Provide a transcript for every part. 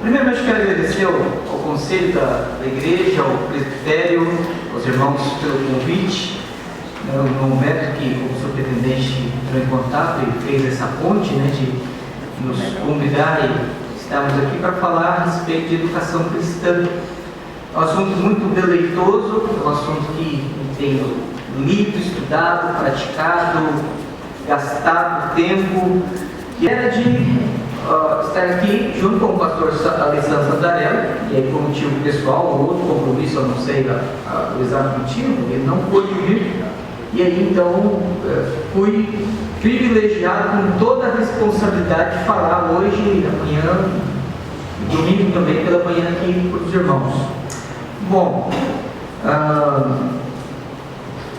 Primeiramente, quero agradecer ao conselho da igreja, ao presbitério, aos irmãos pelo convite. No momento que o superintendente entrou em contato e fez essa ponte, de nos convidar e estarmos aqui para falar a respeito de educação cristã. É um assunto muito deleitoso, é um assunto que tenho lido, estudado, praticado, gastado tempo, que era de estar aqui junto com o pastor Alessandro Santarelli, e aí por motivo pessoal, ou outro compromisso, eu não sei o exato motivo, ele não pôde vir, e aí então fui privilegiado com toda a responsabilidade de falar hoje, amanhã, domingo também pela manhã aqui para os irmãos. Bom,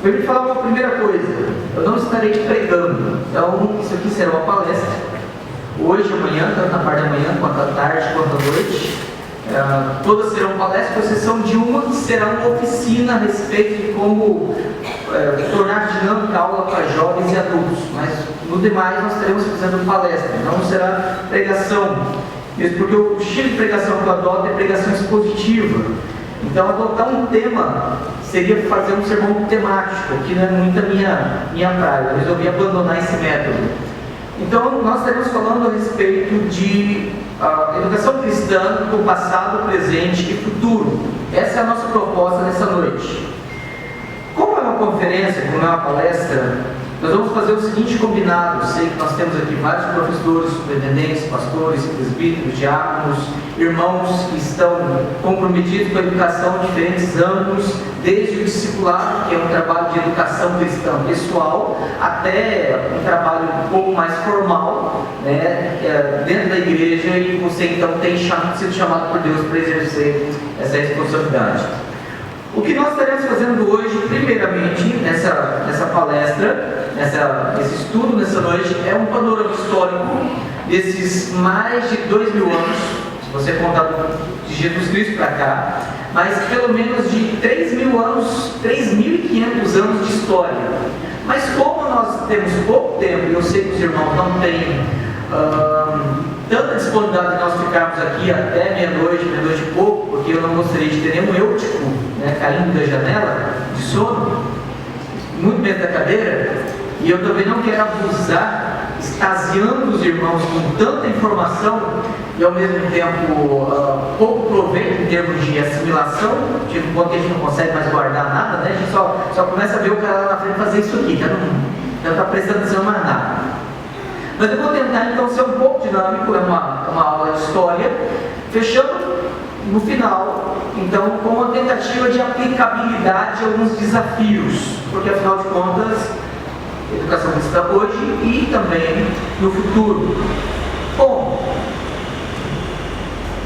eu vou falar uma primeira coisa, eu não estarei pregando, então isso aqui será uma palestra. Hoje, amanhã, tanto na parte da manhã, quanto à tarde, quanto à noite, todas serão palestras, com exceção de uma que será uma oficina a respeito de como tornar dinâmica a aula para jovens e adultos, mas no demais nós estaremos fazendo palestra, não será pregação, mesmo porque o estilo de pregação que eu adoto é pregação expositiva. Então, adotar um tema seria fazer um sermão temático, que não é muito a minha praia, eu resolvi abandonar esse método. Então, nós estaremos falando a respeito de educação cristã do passado, presente e futuro. Essa é a nossa proposta nessa noite. Como é uma conferência, como é uma palestra, nós vamos fazer o seguinte combinado. Sei que nós temos aqui vários professores, superintendentes, pastores, presbíteros, diáconos, irmãos que estão comprometidos com a educação em diferentes âmbitos, desde o discipulado, que é um trabalho de educação cristã pessoal, até um trabalho um pouco mais formal, dentro da igreja, e você então tem sido chamado por Deus para exercer essa responsabilidade. O que nós estaremos fazendo hoje, primeiramente, nessa palestra, nesse estudo, nessa noite, é um panorama histórico desses mais de 2.000 anos, se você contar de Jesus Cristo para cá, mas pelo menos de 3.000 anos, 3.500 anos de história. Mas como nós temos pouco tempo, e eu sei que os irmãos não têm tanta disponibilidade de nós ficarmos aqui até meia-noite e pouco, porque eu não gostaria de ter nenhum eutico, caindo da janela, de sono, muito menos da cadeira, e eu também não quero abusar, extasiando os irmãos com tanta informação, e ao mesmo tempo pouco proveito em termos de assimilação, tipo, quando a gente não consegue mais guardar nada, a gente só começa a ver o cara lá na frente fazer isso aqui, já não está prestando atenção mais nada. Mas eu vou tentar então ser um pouco dinâmico, é uma aula de história, fechando no final, então, com uma tentativa de aplicabilidade de alguns desafios, porque afinal de contas, a educação cristã hoje e também no futuro. Bom,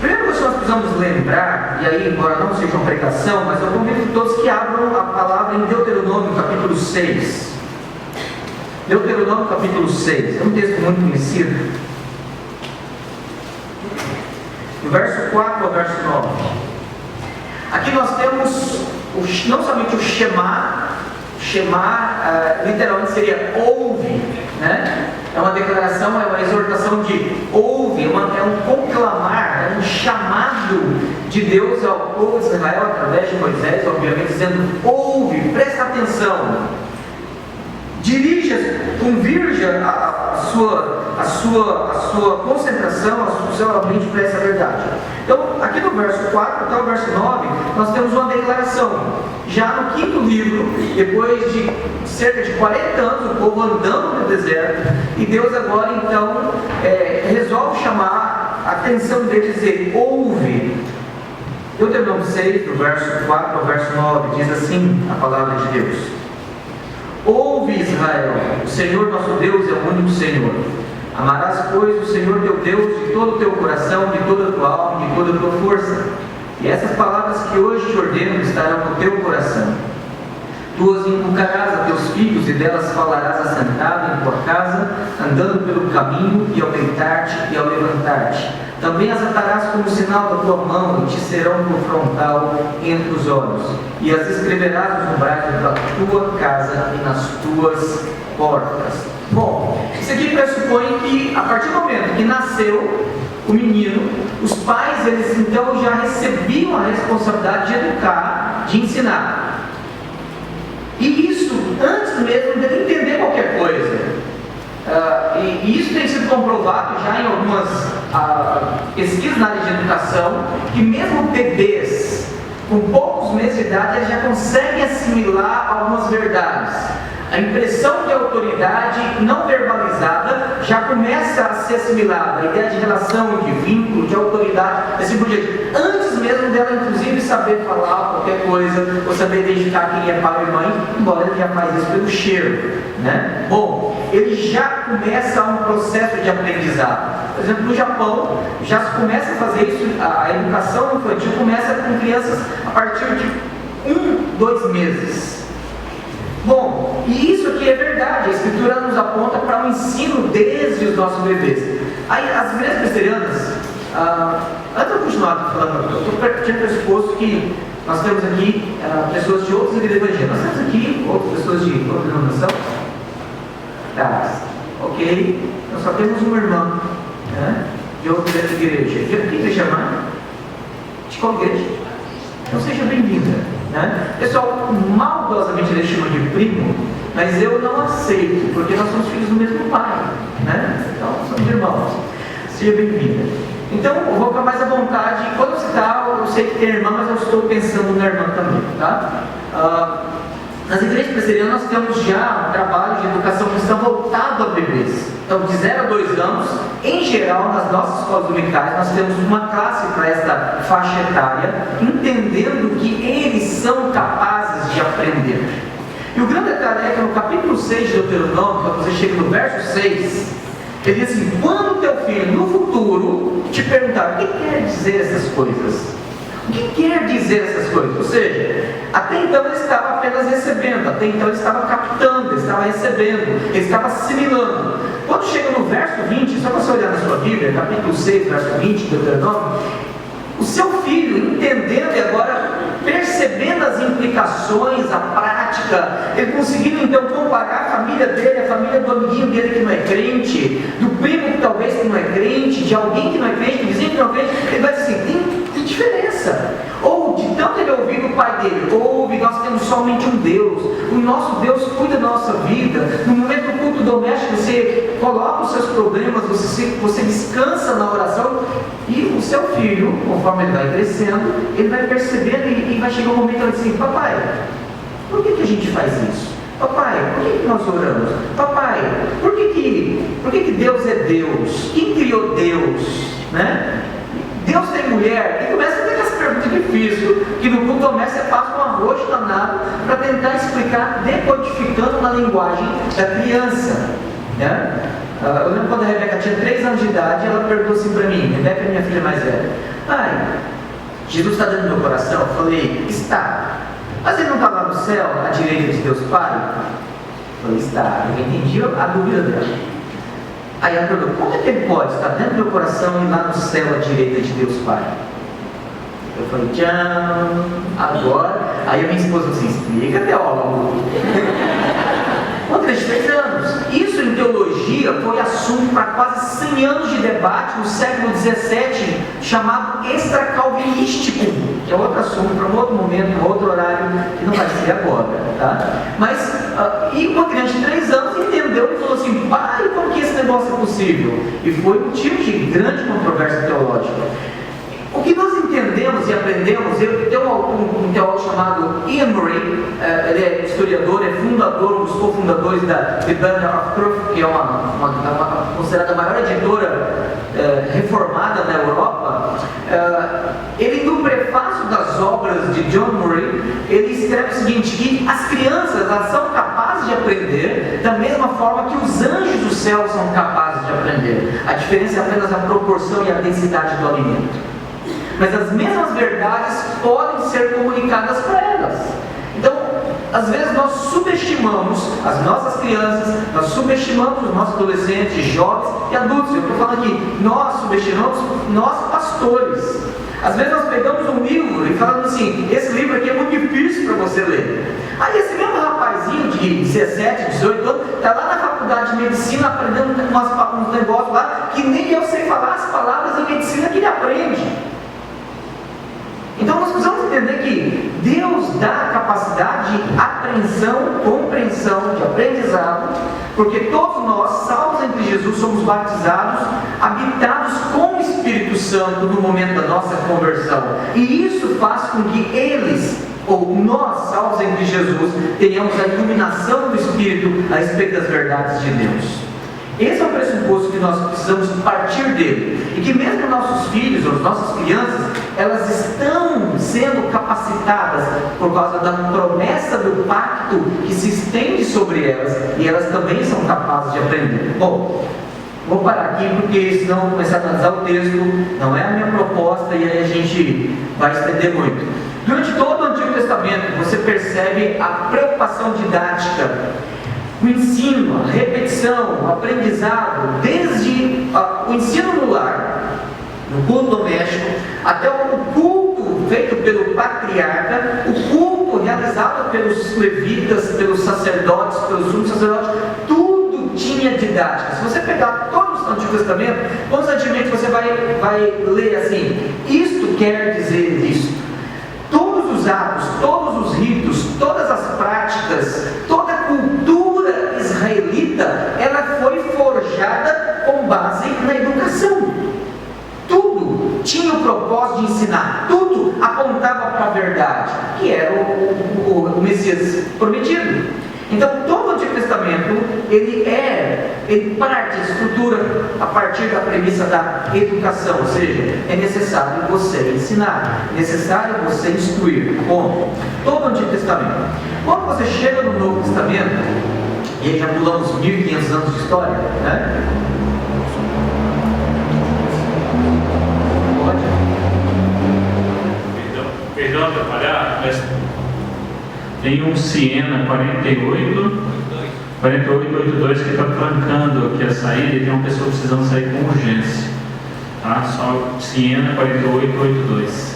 primeiro que nós precisamos lembrar, e aí, embora não seja uma pregação, mas eu convido todos que abram a palavra em Deuteronômio, capítulo 6. Deuteronômio capítulo 6, é um texto muito conhecido. Do verso 4 ao verso 9. Aqui nós temos não somente o Shema, literalmente seria ouve, É uma declaração, é uma exortação de ouve, é um conclamar, é um chamado de Deus ao povo de Israel através de Moisés, obviamente, dizendo ouve, presta atenção. Dirija, convirja a sua concentração, o seu mente para essa verdade. Então, aqui no verso 4 até o verso 9, nós temos uma declaração. Já no quinto livro, depois de cerca de 40 anos, o povo andando no deserto, e Deus agora então resolve chamar a atenção deles e dizer, ouve. Deuteronômio 6, do verso 4 ao verso 9, diz assim a palavra de Deus. Ouve, Israel, o Senhor nosso Deus é o único Senhor. Amarás, pois, o Senhor teu Deus de todo o teu coração, de toda a tua alma, de toda a tua força. E essas palavras que hoje te ordeno estarão no teu coração. Tu as inculcarás a teus filhos, e delas falarás assentado em tua casa, andando pelo caminho, e ao deitar-te e ao levantar-te. Também as atarás como sinal da tua mão, e te serão por frontal entre os olhos. E as escreverás nos umbrais da tua casa e nas tuas portas. Bom, isso aqui pressupõe que, a partir do momento que nasceu, o menino, os pais, eles então já recebiam a responsabilidade de educar, de ensinar. E isso antes mesmo de entender qualquer coisa. E isso tem sido comprovado já em algumas pesquisas na área de educação, que mesmo bebês com poucos meses de idade, eles já conseguem assimilar algumas verdades. A impressão de autoridade não verbalizada já começa a ser assimilada. A ideia de relação, de vínculo, de autoridade, assim por diante. Antes mesmo dela, inclusive, saber falar qualquer coisa, ou saber identificar quem é pai e mãe, embora ele já faz isso pelo cheiro, né? Bom, ele já começa um processo de aprendizado. Por exemplo, no Japão, já se começa a fazer isso, a educação infantil começa com crianças a partir de 2 meses. Bom, e isso aqui é verdade, a Escritura nos aponta para o ensino desde os nossos bebês. Aí, as igrejas presbiterianas, antes de eu continuar falando, eu estou partindo do pressuposto que nós temos aqui pessoas de outras igrejas evangélicas. Nós temos aqui outras pessoas de outra denominação? Ok, nós só temos uma irmã, né, de outra igreja. Quem vai chamar? De qual igreja? Então seja bem-vinda, né? Pessoal, maldosamente eles chamam de primo, mas eu não aceito, porque nós somos filhos do mesmo pai, né? Então somos irmãos. Seja bem-vinda. Então eu vou ficar mais à vontade. Quando eu citar, eu sei que tem irmã, mas eu estou pensando na irmã também, tá? Nas igrejas presbiterianas nós temos já um trabalho de educação cristã voltado a bebês. Então, de 0 a 2 anos, em geral, nas nossas escolas dominicais, nós temos uma classe para esta faixa etária, entendendo que eles são capazes de aprender. E o grande detalhe é que no capítulo 6 de Deuteronômio, quando você chega no verso 6, ele diz assim: quando teu filho no futuro te perguntar o que quer dizer essas coisas, o que quer dizer essas coisas? Ou seja, até então ele estava apenas recebendo, até então ele estava captando, ele estava recebendo, ele estava assimilando. Quando chega no verso 20, só para você olhar na sua Bíblia, capítulo 6, verso 20 do Deuteronômio, o seu filho, entendendo e agora percebendo as implicações, a prática, ele conseguindo então comparar a família dele, a família do amiguinho dele que não é crente, do primo que talvez que não é crente, de alguém que não é crente, do vizinho que não é crente, ele vai dizer assim, tem diferença. Ou de tanto ele ouvir do pai dele, ouve, nós temos somente um Deus, o nosso Deus cuida da nossa vida. No momento do culto doméstico, você coloca os seus problemas, você descansa na oração, e o seu filho, conforme ele vai crescendo, ele vai percebendo e vai chegar um momento que ele diz assim: papai, por que a gente faz isso? Papai, por que nós oramos? Papai, por que Deus é Deus? Quem criou Deus? Né? Deus tem mulher? E começa a ter aquelas perguntas difíceis, que no culto doméstico você passa um arroz danado para tentar explicar, decodificando na linguagem da criança. Né? Eu lembro quando a Rebeca tinha 3 anos de idade, ela perguntou assim para mim, Rebeca é minha filha mais velha: pai, Jesus está dentro do meu coração? Eu falei: está. Mas ele não está lá no céu, à direita de Deus Pai? Eu falei: está. Eu entendi a dúvida dela. Aí ela perguntou: como é que ele pode estar dentro do meu coração e lá no céu à direita de Deus Pai? Eu falei: tchau, agora. Aí a minha esposa disse: explica, teólogo. Uma criança de 3 anos. Isso em teologia foi assunto para quase 100 anos de debate no século XVII, chamado extracalvinístico, que é outro assunto para um outro momento, um outro horário, que não vai ser agora, tá? Mas, e uma criança de 3 anos entendeu e falou assim: pai, como que esse negócio é possível? E foi motivo de grande controvérsia teológica. O que nós entendemos e aprendemos, tem um teólogo chamado Ian Murray, ele é historiador, é fundador, um dos cofundadores da The Banner of Truth, que é considerada a maior editora reformada na Europa. Ele, no prefácio das obras de John Murray, ele escreve o seguinte: que as crianças, elas são capazes de aprender da mesma forma que os anjos do céu são capazes de aprender. A diferença é apenas a proporção e a densidade do alimento. Mas as mesmas verdades podem ser comunicadas para elas. Então, às vezes nós subestimamos as nossas crianças, nós subestimamos os nossos adolescentes, jovens e adultos. Eu estou falando aqui, nós subestimamos nós pastores. Às vezes nós pegamos um livro e falamos assim: esse livro aqui é muito difícil para você ler. Aí esse mesmo rapazinho de 17, 18 anos está lá na faculdade faculdade de medicina aprendendo uns negócios lá que nem eu sei falar as palavras em medicina que ele aprende. Então nós precisamos entender que Deus dá capacidade de apreensão, compreensão, de aprendizado, porque todos nós, salvos entre Jesus, somos batizados, habitados com o Espírito Santo no momento da nossa conversão. E isso faz com que eles, ou nós, salvos entre Jesus, tenhamos a iluminação do Espírito a respeito das verdades de Deus. Esse é o pressuposto que nós precisamos partir dele. E que mesmo nossos filhos, ou nossas crianças, elas estão sendo capacitadas por causa da promessa do pacto que se estende sobre elas, e elas também são capazes de aprender. Bom, vou parar aqui porque senão eu vou começar a analisar o texto, não é a minha proposta, e aí a gente vai estender muito. Durante todo o Antigo Testamento você percebe a preocupação didática, o ensino, a repetição, o aprendizado, desde o ensino no lar, no culto doméstico, até o culto feito pelo patriarca, o culto realizado pelos levitas, pelos sacerdotes, pelos sumos sacerdotes, tudo tinha didática. Se você pegar todo o Antigo Testamento, constantemente você vai ler assim: isto quer dizer isto. Todos os atos, todos os ritos, todas as práticas, toda a cultura israelita, ela foi forjada com base na educação. Tudo tinha o propósito de ensinar, tudo apontava para a verdade, que era o Messias prometido. Então todo o Antigo Testamento, ele parte, estrutura a partir da premissa da educação, ou seja, é necessário você ensinar, é necessário você instruir. Bom, todo o Antigo Testamento. Quando você chega no Novo Testamento, e aí já pulamos 1500 anos de história, né? Perdão atrapalhar, mas tem um Siena 4882 que está trancando aqui a saída, e tem uma pessoa precisando sair com urgência, tá? Só Siena 4882.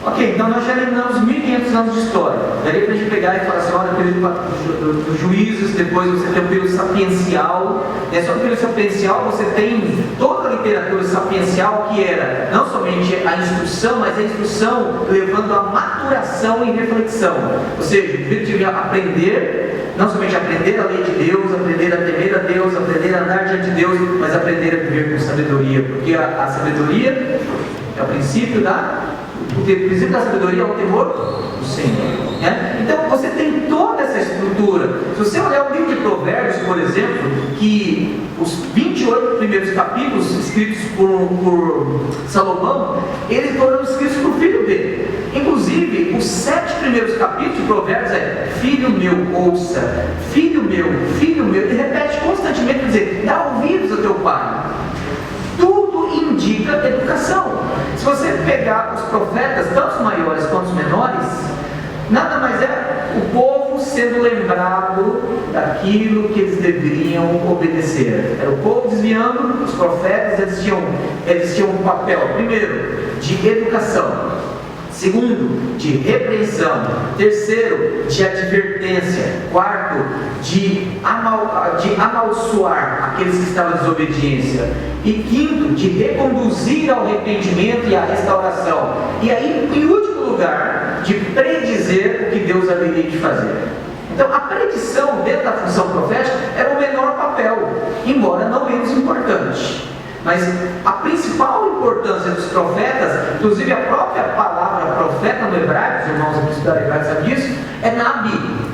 Ok, então nós já eliminamos 1500 anos de história. Daí para a gente pegar e falar assim: olha, o período dos juízes, depois você tem o período sapiencial. Só no período sapiencial você tem toda a literatura sapiencial, que era não somente a instrução, mas a instrução levando a maturação e reflexão. Ou seja, o filho devia aprender, não somente aprender a lei de Deus, aprender a temer a Deus, aprender a andar diante de Deus, mas aprender a viver com sabedoria, porque a sabedoria é o princípio o princípio da sabedoria é o temor do Senhor, né? Então você tem toda essa estrutura. Se você olhar o livro de Provérbios, por exemplo, que os 28 primeiros capítulos escritos por Salomão, eles foram escritos por filho dele. Inclusive, os 7 primeiros capítulos de Provérbios é: filho meu, ouça, filho meu, filho meu. Ele repete constantemente, para dizer: dá ouvidos ao teu pai. Tudo indica educação. Se você pegar os profetas, tanto os maiores quanto os menores, nada mais é o povo sendo lembrado daquilo que eles deveriam obedecer. Era o povo desviando, os profetas eles tinham um papel, primeiro, de educação, segundo, de repreensão, terceiro, de advertência, quarto, de amaldiçoar aqueles que estavam em desobediência, e quinto, de reconduzir ao arrependimento e à restauração, e aí, em último lugar, de predizer o que Deus haveria de fazer. Então a predição dentro da função profética era o menor papel, embora não menos importante. Mas a principal importância dos profetas, inclusive a própria palavra profeta no hebraico, os irmãos aqui estudaram hebraico sabem disso, é nabi,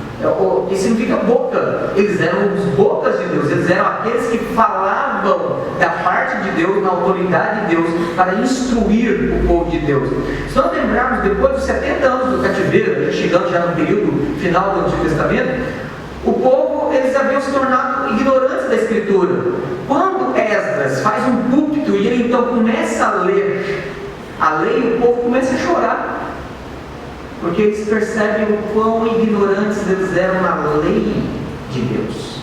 que significa boca. Eles eram os bocas de Deus, eles eram aqueles que falavam da parte de Deus, na autoridade de Deus, para instruir o povo de Deus. Se nós lembrarmos, depois dos 70 anos do cativeiro, chegando já no período final do Antigo Testamento, o povo, eles haviam se tornado ignorantes da Escritura. Quando Esdras faz um púlpito e ele então começa a ler a lei, o povo começa a chorar, porque eles percebem o quão ignorantes eles eram na lei de Deus.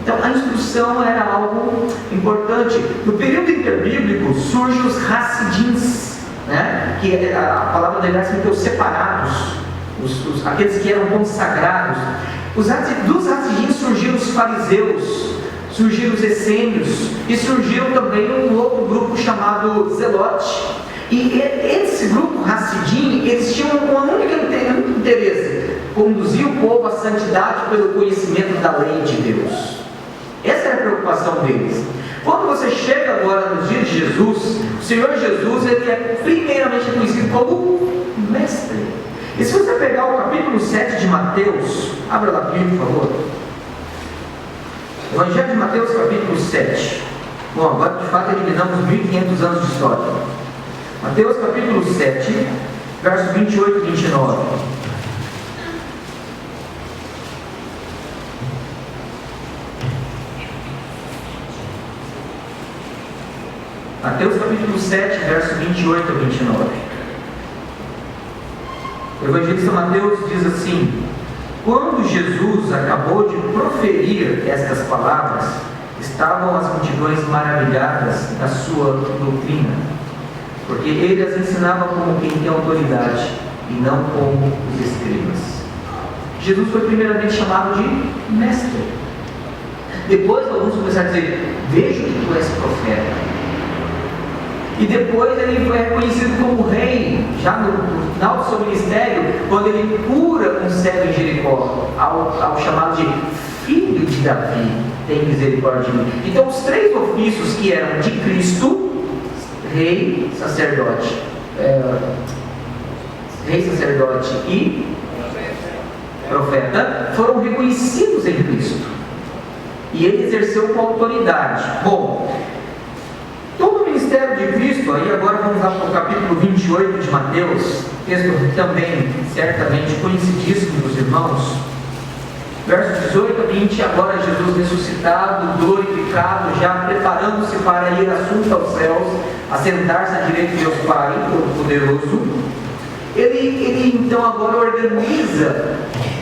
Então a instrução era algo importante. No período interbíblico surgem os Hassidins, né? Que a palavra do hebraico significa os separados, aqueles que eram consagrados. Dos Hasidim surgiram os fariseus, surgiram os essênios e surgiu também um outro grupo chamado Zelote. E esse grupo Hasidim, eles tinham um único interesse: conduzir o povo à santidade pelo conhecimento da lei de Deus. Essa era a preocupação deles. Quando você chega agora nos dias de Jesus, o Senhor Jesus, ele é primeiramente conhecido como mestre. E se você pegar o capítulo 7 de Mateus, abra lá comigo, por favor. Evangelho de Mateus, capítulo 7. Bom, agora de fato eliminamos 1500 anos de história. Mateus, capítulo 7, versos 28 e 29. Mateus capítulo 7, verso 28 a 29. O evangelista Mateus diz assim: quando Jesus acabou de proferir estas palavras, estavam as multidões maravilhadas da sua doutrina, porque ele as ensinava como quem tem autoridade e não como os escribas. Jesus foi primeiramente chamado de mestre. Depois alguns começaram a dizer: vejo que tu és profeta. E depois ele foi reconhecido como rei, já no final do seu ministério, quando ele cura um cego em Jericó, ao chamado de filho de Davi, tem misericórdia de mim. Então os três ofícios que eram de Cristo, rei, sacerdote e profeta, foram reconhecidos em Cristo. E ele exerceu com autoridade. Bom, todo o ministério de Cristo, aí agora vamos lá para o capítulo 28 de Mateus, texto também certamente conhecidíssimo dos irmãos, versos 18 a 20, agora Jesus ressuscitado, glorificado, já preparando-se para ir assunto aos céus, assentar-se à direita de Deus Pai, Todo-Poderoso. Ele então agora organiza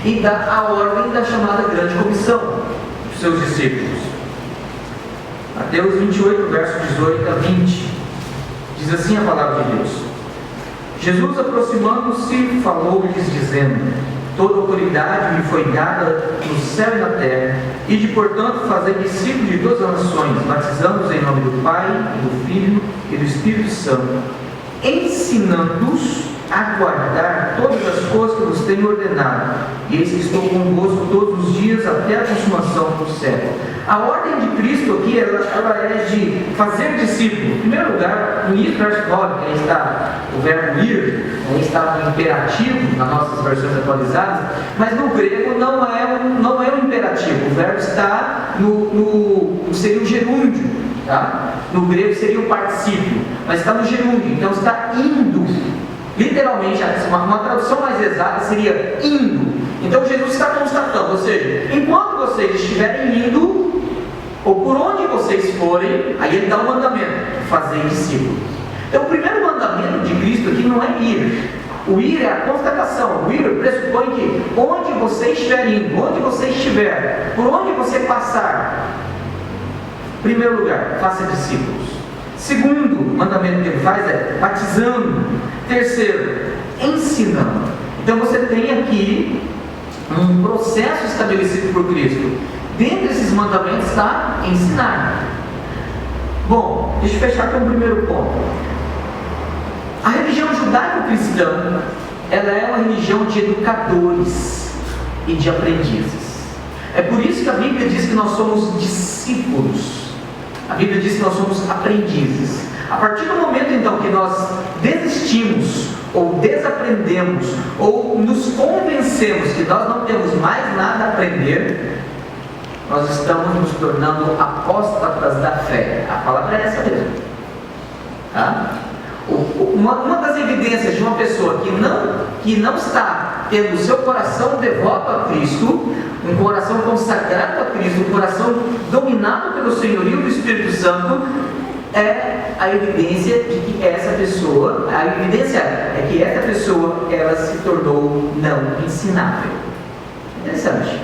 e dá a ordem da chamada grande comissão dos seus discípulos. Mateus 28, verso 18 a 20, diz assim a palavra de Deus: Jesus, aproximando-se, falou-lhes dizendo: toda autoridade me foi dada no céu e na terra, e de portanto fazer discípulos de todas as nações, batizando-os em nome do Pai, do Filho e do Espírito Santo, ensinando-os a guardar todas as coisas que vos tenho ordenado, e eis que estou convosco todos os dias até a consumação do século. A ordem de Cristo aqui, ela é de fazer discípulo. Em primeiro lugar, no início do verso 9, aí está o verbo ir, aí está o imperativo nas nossas versões atualizadas, mas no grego não é um imperativo, o verbo está seria o gerúndio, tá? No grego seria o particípio, mas está no gerúndio, então está indo. Literalmente, uma tradução mais exata seria indo. Então Jesus está constatando, ou seja, enquanto vocês estiverem indo, ou por onde vocês forem, aí ele dá um mandamento: fazer discípulo. Então o primeiro mandamento de Cristo aqui não é ir. O ir é a constatação. O ir pressupõe que onde você estiver indo, onde você estiver, por onde você passar, em primeiro lugar, faça discípulos. Segundo mandamento que ele faz é batizando. Terceiro, ensinando. Então você tem aqui um processo estabelecido por Cristo. Dentre esses mandamentos está ensinar. Bom, deixa eu fechar com o primeiro ponto. A religião judaico-cristã, ela é uma religião de educadores e de aprendizes. É por isso que a Bíblia diz que nós somos discípulos. A Bíblia diz que nós somos aprendizes. A partir do momento então que nós desistimos, ou desaprendemos, ou nos convencemos que nós não temos mais nada a aprender, nós estamos nos tornando apóstatas da fé. A palavra é essa mesmo. Tá? Uma das evidências de uma pessoa que não está tendo o seu coração devoto a Cristo, um coração consagrado a Cristo, um coração dominado pelo senhorio do Espírito Santo, é a evidência de que essa pessoa, ela se tornou não ensinável. Interessante.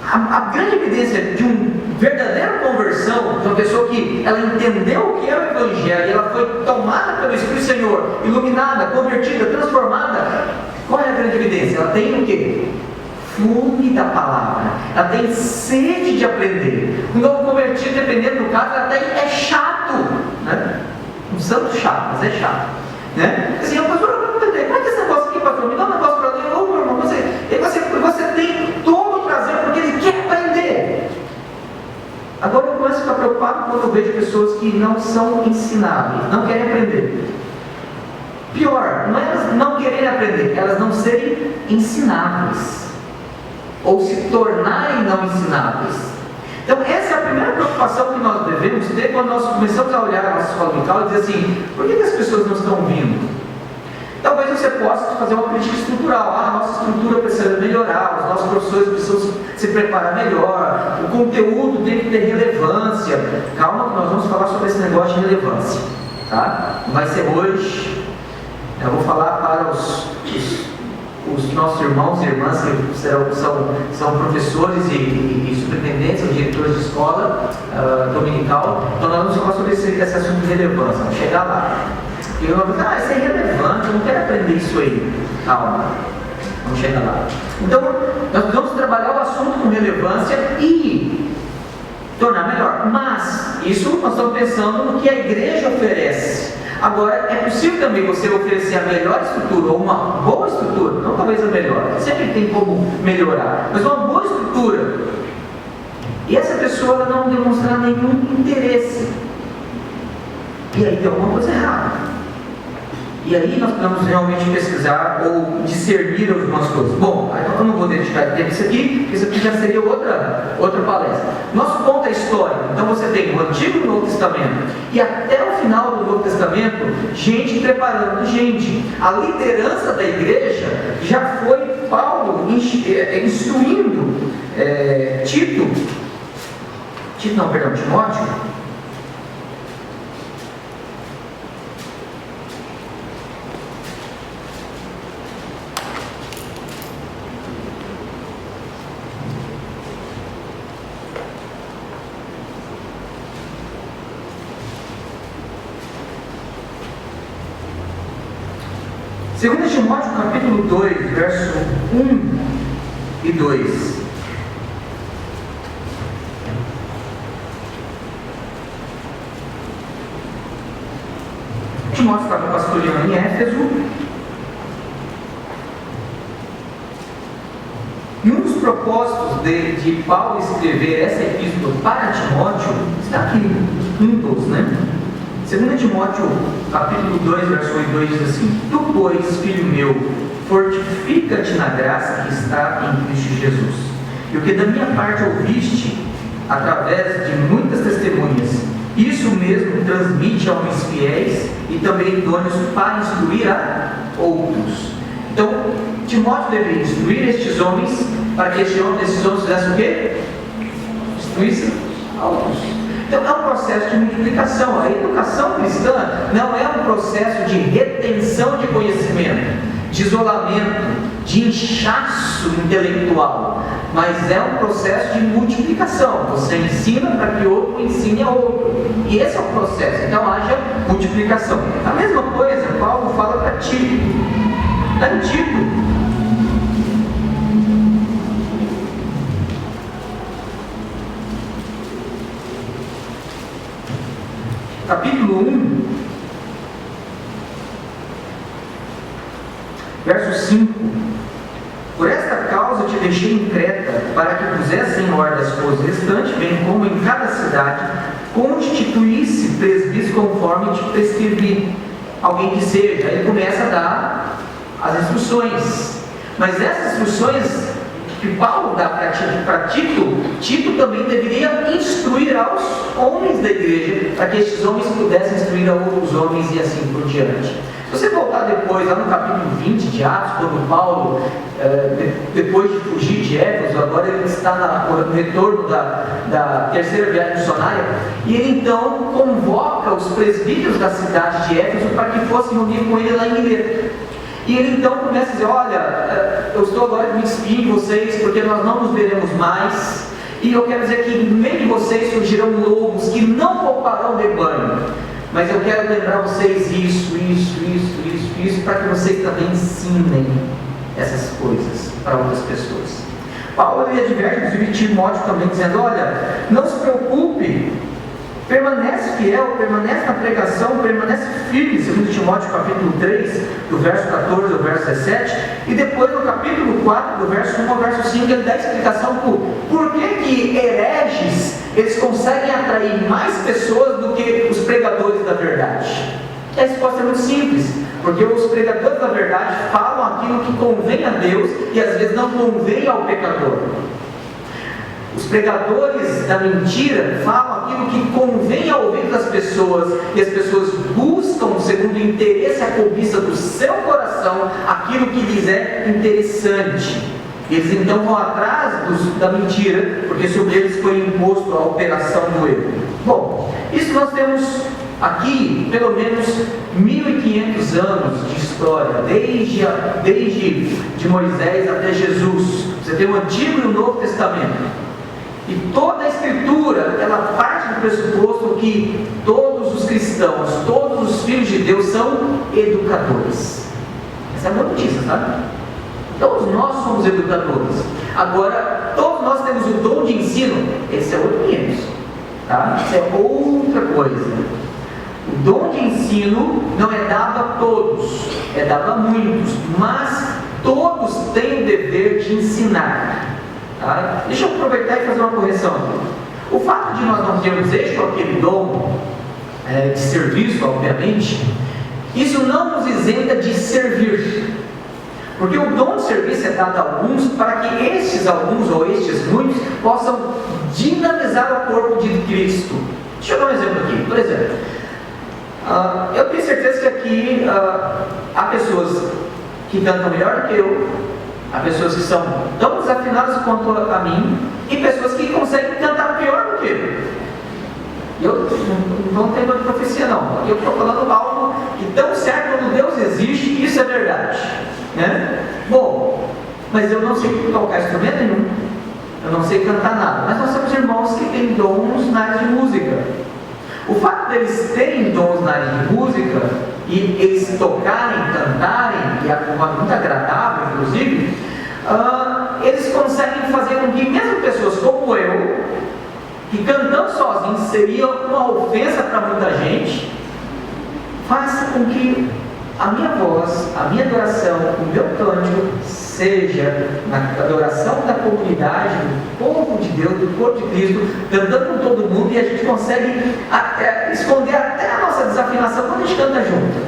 A grande evidência de uma verdadeira conversão, de uma pessoa que ela entendeu o que é o Evangelho, e ela foi tomada pelo Espírito do Senhor, iluminada, convertida, transformada, qual é a grande evidência? Ela tem o quê? fome da palavra, ela tem sede de aprender. Um novo convertido, dependendo do caso, até é chato, né? Um santo chato, mas é chato, né? Assim, pastor, eu não entendo, como é que esse negócio aqui, pastor? Me dá um negócio para ler, ô meu irmão, você tem todo o prazer, porque ele quer aprender. Agora eu começo a ficar preocupado quando eu vejo pessoas que não são ensináveis, não querem aprender. Pior, não é elas não quererem aprender, elas não serem ensináveis, ou se tornarem não ensináveis. Então essa é a primeira preocupação que nós devemos ter quando nós começamos a olhar a nossa escola dominical e dizer assim, por que as pessoas não estão vindo? Talvez você possa fazer uma crítica estrutural. A nossa estrutura precisa melhorar, os nossos professores precisam se preparar melhor, o conteúdo tem que ter relevância. Calma que nós vamos falar sobre esse negócio de relevância, tá? Não vai ser hoje. Eu vou falar para os nossos irmãos e irmãs que são professores e superintendentes, ou diretores de escola dominical. Então nós vamos falar sobre esse assunto de relevância. Vamos chegar lá. E eu vou dizer, isso é irrelevante, eu não quero aprender isso aí. Calma, vamos chegar lá. Então, nós vamos trabalhar o assunto com relevância e tornar melhor. Mas, isso nós estamos pensando no que a igreja oferece. Agora, é possível também você oferecer a melhor estrutura, ou uma boa estrutura, não talvez a melhor, sempre tem como melhorar, mas uma boa estrutura. E essa pessoa ela não demonstrar nenhum interesse. E aí tem alguma coisa errada. E aí nós precisamos realmente pesquisar ou discernir algumas coisas. Bom, eu não vou dedicar tempo isso aqui, porque isso aqui já seria outra palestra. Nosso ponto é histórico. Então você tem o Antigo e o Novo Testamento. E até o final do Novo Testamento, gente preparando gente. A liderança da igreja já foi Paulo instruindo Timóteo. Segundo Timóteo, capítulo 2, verso 1 e 2. Timóteo estava pastoreando em Éfeso. E um dos propósitos de Paulo escrever essa epístola para Timóteo está aqui, 1:2, né? 2 Timóteo, capítulo 2, verso 8 e 2 diz assim: Tu, pois, filho meu, fortifica-te na graça que está em Cristo Jesus. E o que da minha parte ouviste, através de muitas testemunhas, isso mesmo transmite a homens fiéis e também idôneos para instruir a outros. Então, Timóteo deveria instruir estes homens, para que esses homens fizessem o quê? Instruíssem a outros. Então é um processo de multiplicação. A educação cristã não é um processo de retenção de conhecimento, de isolamento, de inchaço intelectual, mas é um processo de multiplicação. Você ensina para que outro ensine a outro. E esse é o processo. Então haja multiplicação. A mesma coisa Paulo fala para Tito. Tito, capítulo 1, verso 5: Por esta causa te deixei em Creta, para que pusesse em ordem as coisas restantes, bem como em cada cidade constituísse presbíteros conforme te prescrevi. Alguém que seja, ele começa a dar as instruções, mas essas instruções que Paulo dá para Tito, Tito também deveria instruir aos homens da igreja, para que estes homens pudessem instruir a outros homens e assim por diante. Se você voltar depois, lá no capítulo 20 de Atos, quando Paulo, depois de fugir de Éfeso, agora ele está no retorno da terceira viagem missionária, e ele então convoca os presbíteros da cidade de Éfeso para que fossem reunir com ele lá em Mileto. E ele então começa a dizer: olha, eu estou agora me despindo de vocês, porque nós não nos veremos mais. E eu quero dizer que no meio de vocês surgirão lobos que não pouparão o rebanho. Mas eu quero lembrar vocês isso, para que vocês também ensinem essas coisas para outras pessoas. Paulo ele adverte, inclusive Timóteo também, dizendo: olha, não se preocupe, permanece fiel, permanece na pregação, permanece firme, segundo Timóteo capítulo 3, do verso 14 ao verso 17, e depois no capítulo 4, do verso 1 ao verso 5, ele dá a explicação por que hereges, eles conseguem atrair mais pessoas do que os pregadores da verdade. A resposta é muito simples, porque os pregadores da verdade falam aquilo que convém a Deus e às vezes não convém ao pecador. Os pregadores da mentira falam aquilo que convém ao ouvido das pessoas, e as pessoas buscam, segundo o interesse e a cobiça do seu coração, aquilo que lhes é interessante. Eles então vão atrás da mentira, porque sobre eles foi imposto a operação do erro. Bom, isso nós temos aqui pelo menos 1500 anos de história, desde de Moisés até Jesus. Você tem o Antigo e o Novo Testamento. E toda a Escritura, ela parte do pressuposto que todos os cristãos, todos os filhos de Deus são educadores. Essa é uma notícia, sabe? Todos nós somos educadores. Agora, todos nós temos o dom de ensino. Esse é outro 500, tá? Isso é outra coisa. O dom de ensino não é dado a todos, é dado a muitos, mas todos têm o dever de ensinar. Tá? Deixa eu aproveitar e fazer uma correção aqui. O fato de nós não termos este ou aquele dom de serviço, obviamente, isso não nos isenta de servir. Porque o dom de serviço é dado a alguns para que estes alguns ou estes muitos possam dinamizar o corpo de Cristo. Deixa eu dar um exemplo aqui. Por exemplo, eu tenho certeza que aqui há pessoas que cantam melhor do que eu, há pessoas que são tão desafinadas quanto a mim, e pessoas que conseguem cantar pior do que eu. Não tenho de profecia não, eu estou falando algo que tão certo quando Deus existe, isso é verdade, né? Bom, mas eu não sei tocar instrumento nenhum, eu não sei cantar nada, mas nós temos irmãos que têm dons na área de música. O fato deles terem dons na área de música e eles tocarem, cantarem, e é muito agradável, inclusive, eles conseguem fazer com que mesmo pessoas como eu, que cantando sozinhos seria uma ofensa para muita gente, faça com que a minha voz, a minha adoração, o meu cântico seja na adoração da comunidade, do povo de Deus, do corpo de Cristo, cantando com todo mundo, e a gente consegue esconder até a nossa desafinação quando a gente canta junto.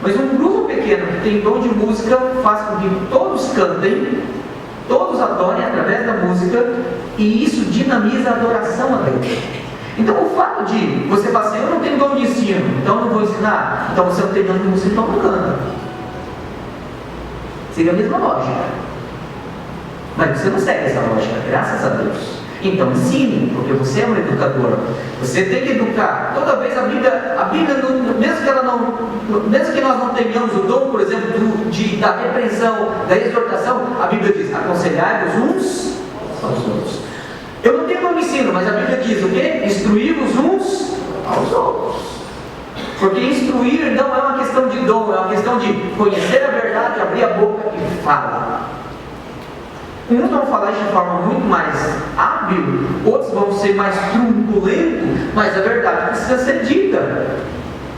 Mas um grupo pequeno que tem dom de música faz com que todos cantem, todos adorem através da música, e isso dinamiza a adoração a Deus. Então o fato de você falar assim: eu não tenho dom de ensino, então não vou ensinar, então você não tem dom de música, então não canta. Seria a mesma lógica. Mas você não segue essa lógica, graças a Deus. Então ensine, porque você é um educador. Você tem que educar. Toda vez a Bíblia mesmo que nós não tenhamos o dom, por exemplo, da repreensão, da exortação, a Bíblia diz: aconselhai-vos uns aos outros. Eu não tenho como ensino, mas a Bíblia diz o quê? Instruí-vos uns aos outros. Porque instruir não é uma questão de dom, é uma questão de conhecer a verdade, abrir a boca e falar. Uns vão falar de forma muito mais hábil, outros vão ser mais truculento, mas a verdade precisa ser dita.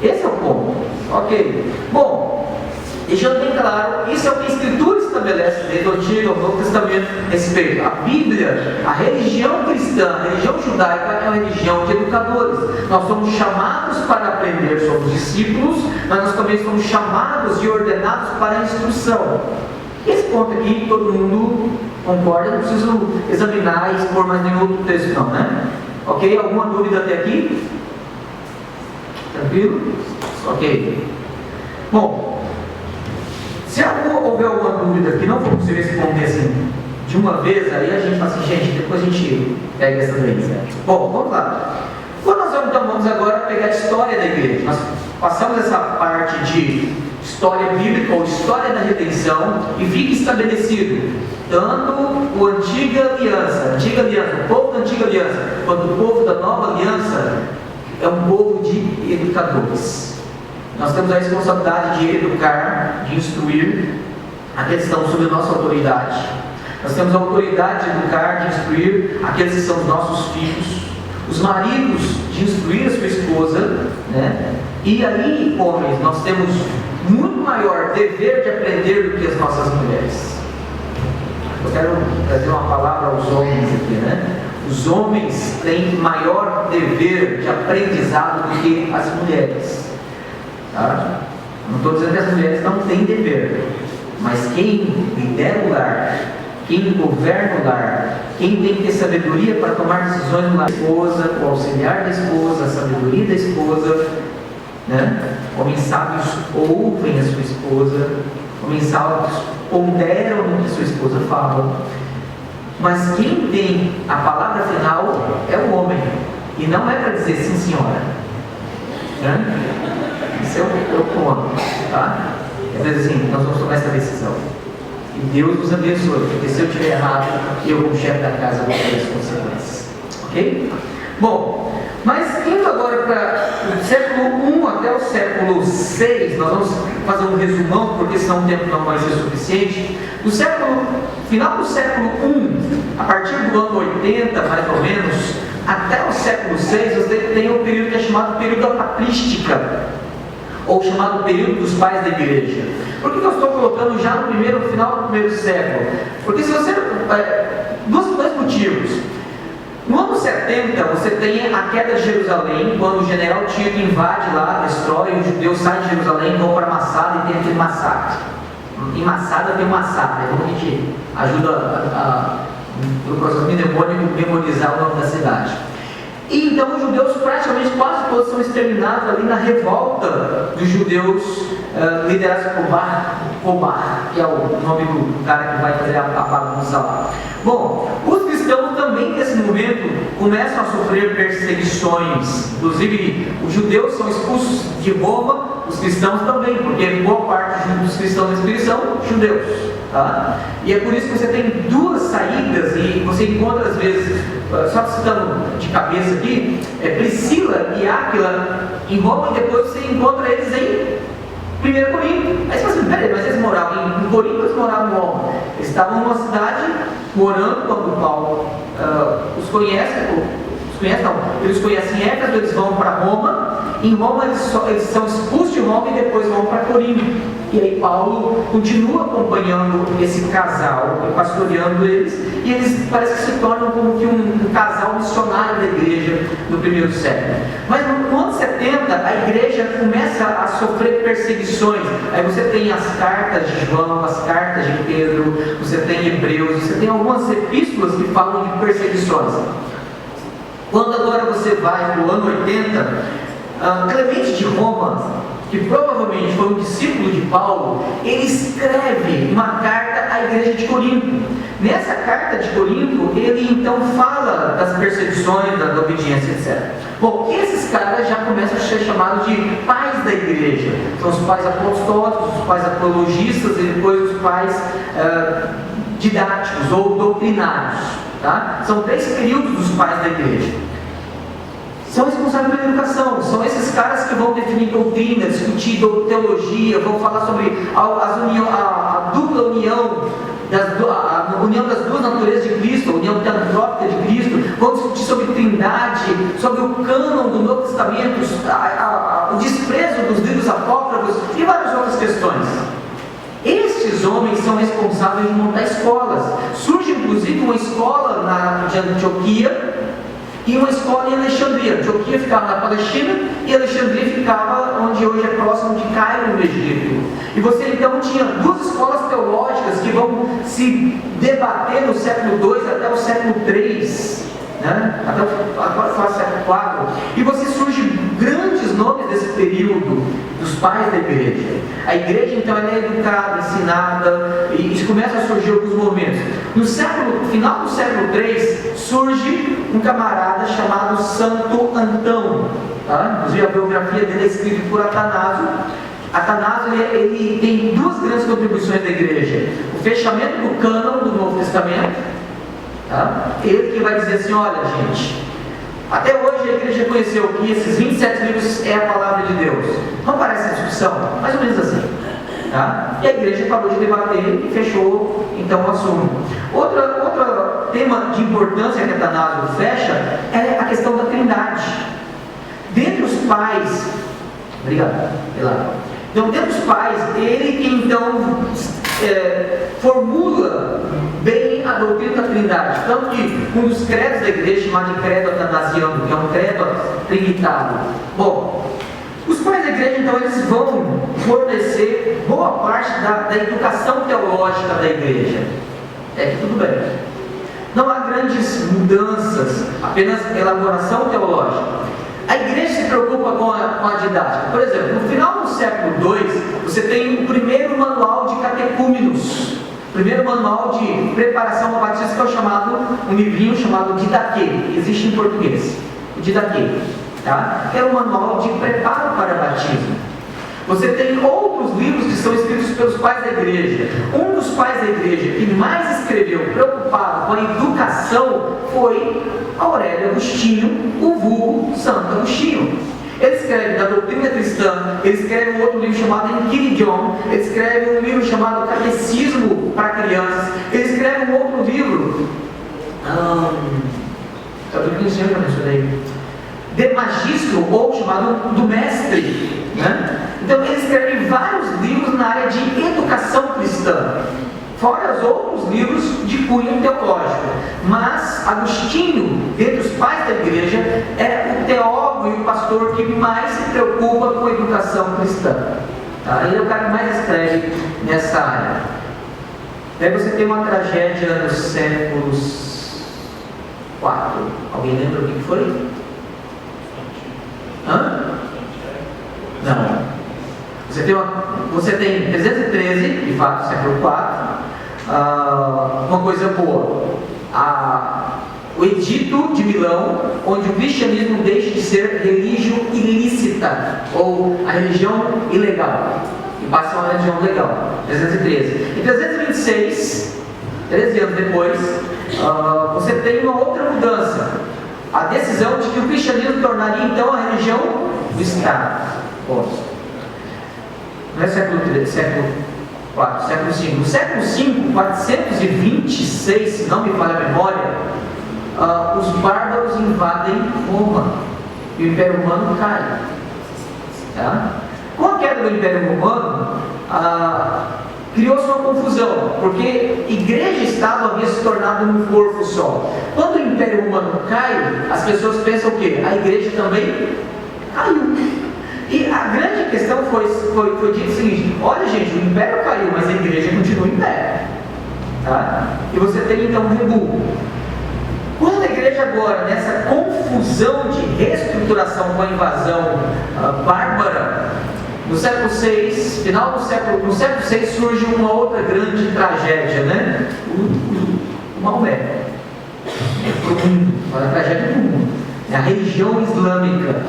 Esse é o ponto. Ok. Bom, deixando bem claro, isso é o que a Escritura estabelece desde o Antigo e o Novo Testamento a respeito. A Bíblia, a religião cristã, a religião judaica é uma religião de educadores. Nós somos chamados para aprender, somos discípulos, mas nós também somos chamados e ordenados para a instrução. Esse ponto aqui, todo mundo concorda, não preciso examinar e expor mais nenhum outro texto não, né? Ok? Alguma dúvida até aqui? Tranquilo? Ok. Bom, se houver alguma dúvida que não for possível responder assim de uma vez, aí a gente fala assim: gente, depois a gente pega essa daí, certo? Bom, vamos lá. Vamos agora pegar a história da igreja. Nós passamos essa parte de história bíblica ou história da redenção, e fica estabelecido tanto a antiga aliança, o povo da antiga aliança, quanto o povo da nova aliança, é um povo de educadores. Nós temos a responsabilidade de educar, de instruir aqueles que estão sob nossa autoridade. Nós temos a autoridade de educar, de instruir aqueles que são os nossos filhos, os maridos de instruir a sua esposa, né? E aí, homens, nós temos muito maior dever de aprender do que as nossas mulheres. Eu quero trazer uma palavra aos homens aqui, né? Os homens têm maior dever de aprendizado do que as mulheres. Tá? Não estou dizendo que as mulheres não têm dever, mas quem lidera o lar, quem governa o lar, quem tem que ter sabedoria para tomar decisões no lar, a esposa, o auxiliar da esposa, a sabedoria da esposa, né? Homens sábios ouvem a sua esposa, homens sábios ponderam o que sua esposa fala, mas quem tem a palavra final é o homem, e não é para dizer sim senhora, né? Isso é o ponto, tá? É dizer assim, nós vamos tomar essa decisão. E Deus nos abençoe, porque se eu estiver errado, eu como chefe da casa vou ter as consequências. Ok? Bom, mas indo agora para o século I até o século VI, nós vamos fazer um resumão, porque senão o tempo não vai ser suficiente. No final do século I, a partir do ano 80, mais ou menos, até o século VI, você tem um período que é chamado período da patrística, ou chamado período dos pais da igreja. Por que eu estou colocando já no final do primeiro século? Porque se você... dois motivos. No ano 70, você tem a queda de Jerusalém, quando o general Tito invade lá, destrói, os judeus saem de Jerusalém, vão para Massada e tem aquele massacre. Em Massada tem um massacre, então a gente ajuda no processo mnemônico memorizar o nome da cidade. E então os judeus praticamente quase todos são exterminados ali na revolta dos judeus liderados por Bar Kokhba, que é o nome do cara que vai fazer a bagunça lá. Bom, os cristãos também nesse momento começam a sofrer perseguições. Inclusive os judeus são expulsos de Roma, os cristãos também, porque boa parte dos cristãos da Espírito são judeus. Tá? E é por isso que você tem duas saídas, e você encontra às vezes, só citando de cabeça aqui, Priscila e Áquila em Roma, e depois você encontra eles em 1 Corinto. Aí você fala assim, peraí, mas eles moravam em Corinto ou eles moravam em Roma? Eles estavam numa cidade morando quando Paulo os conhece, eles conhecem Éfeso, eles vão para Roma. Em Roma eles são expulsos de Roma e depois vão para Corinto. E aí Paulo continua acompanhando esse casal, pastoreando eles, e eles parece que se tornam como que um casal missionário da igreja no primeiro século. Mas no ano 70 a igreja começa a sofrer perseguições. Aí você tem as cartas de João, as cartas de Pedro, você tem Hebreus, você tem algumas epístolas que falam de perseguições. Quando agora você vai para o ano 80, Clemente de Roma, que provavelmente foi um discípulo de Paulo, ele escreve uma carta à igreja de Corinto. Nessa carta de Corinto, ele então fala das perseguições, da obediência, etc. Bom, esses caras já começam a ser chamados de pais da igreja. São os pais apostólicos, os pais apologistas e depois os pais didáticos ou doutrinários. Tá? São 3 períodos dos pais da igreja. São responsáveis pela educação, são esses caras que vão definir doutrina, discutir teologia, vão falar sobre a dupla união, a união das duas naturezas de Cristo, a união teantrópica de Cristo, vão discutir sobre trindade, sobre o cânon do Novo Testamento, o desprezo dos livros apócrifos e várias outras questões. Estes homens são responsáveis de montar escolas. Surge inclusive uma escola de Antioquia, e uma escola em Alexandria. Antioquia ficava na Palestina e Alexandria ficava onde hoje é próximo de Cairo, no Egito. E você então tinha 2 escolas teológicas que vão se debater no século II até o século III, né? Agora foi o século IV. E você surge grandes nomes desse período dos pais da igreja. A igreja então ela é educada, ensinada, e isso começa a surgir alguns momentos. No final do século III surge um camarada chamado Santo Antão. Tá? Inclusive a biografia dele é escrita por Atanásio. Atanásio ele tem 2 grandes contribuições da igreja: o fechamento do cânon do Novo Testamento. Tá? Ele que vai dizer assim, olha gente, até hoje a igreja reconheceu que esses 27 livros é a palavra de Deus. Não parece discussão? Mais ou menos assim. Tá? E a igreja parou de debater e fechou então o assunto. Outro tema de importância que a Atanásio fecha é a questão da Trindade. Dentre os pais, obrigado, então dentre os pais, ele que então formula bem a doutrina da Trindade, tanto que um dos credos da igreja, chamado de credo atanasiano, que é um credo trinitário. Bom, os pais da igreja, então, eles vão fornecer boa parte da educação teológica da igreja. É que tudo bem. Não há grandes mudanças, apenas elaboração teológica. A igreja se preocupa com a didática. Por exemplo, no final do século II, você tem o primeiro manual de catecúmenos, primeiro manual de preparação ao batismo, que é o chamado, um livrinho chamado Didaquê, existe em português, o Didaquê, tá? Que é um manual de preparo para batismo. Você tem outros livros que são escritos pelos pais da igreja. Um dos pais da igreja que mais escreveu preocupado com a educação foi Aurélio Agostinho, o vulgo Santo Agostinho. Ele escreve da doutrina cristã, ele escreve um outro livro chamado Enquiridion, ele escreve um livro chamado Catecismo para Crianças, ele escreve um outro livro, de magistro, ou chamado do mestre, né? Então ele escreve vários livros na área de educação cristã, fora os outros livros de cunho teológico. Mas Agostinho, dentre os pais da igreja, é o teólogo e o pastor que mais se preocupa com a educação cristã, tá? Ele é o cara que mais escreve nessa área. Daí você tem uma tragédia nos séculos IV. Alguém lembra o que foi? Não. Você tem 313, de fato, século IV, uma coisa boa. O Edito de Milão, onde o cristianismo deixa de ser religião ilícita, ou a religião ilegal, e passa a uma religião legal. 313. Em 326, 13 anos depois, você tem uma outra mudança. A decisão de que o cristianismo tornaria então a religião do Estado. Não é século III, século IV, século V. No século V, 426, se não me falha a memória, os bárbaros invadem Roma e o Império Romano cai. Tá? Com a queda do Império Romano, criou-se uma confusão, porque igreja e Estado havia se tornado um corpo só. Quando o Império Romano cai, as pessoas pensam o quê? A igreja também caiu. E a grande questão foi dito o seguinte: olha, gente, o império caiu, mas a igreja continua em pé. Tá? E você tem então um rebuo. Quando a igreja agora, nessa confusão de reestruturação com a invasão bárbara, no século VI, no século VI surge uma outra grande tragédia, né? O Maomé. Para o mundo, a tragédia do mundo. A religião islâmica.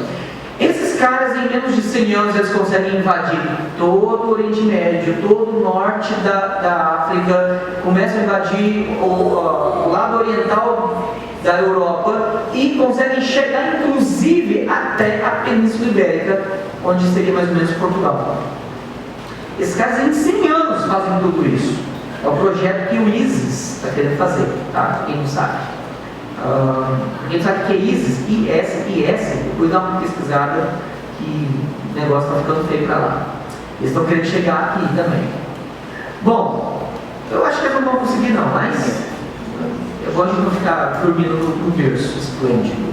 Esses caras, em menos de 100 anos, eles conseguem invadir todo o Oriente Médio, todo o norte da África, começam a invadir o lado oriental da Europa e conseguem chegar, inclusive, até a Península Ibérica, onde seria mais ou menos Portugal. Esses caras, em 100 anos, fazem tudo isso. É o projeto que o ISIS está querendo fazer, tá? Quem não sabe. Quem sabe o que é ISIS? IS, depois dá uma pesquisada que o negócio está ficando feio para lá. Eles estão querendo chegar aqui também. Bom, eu acho que eles não vão conseguir não, mas eu gosto de não ficar dormindo no berço esplêndido.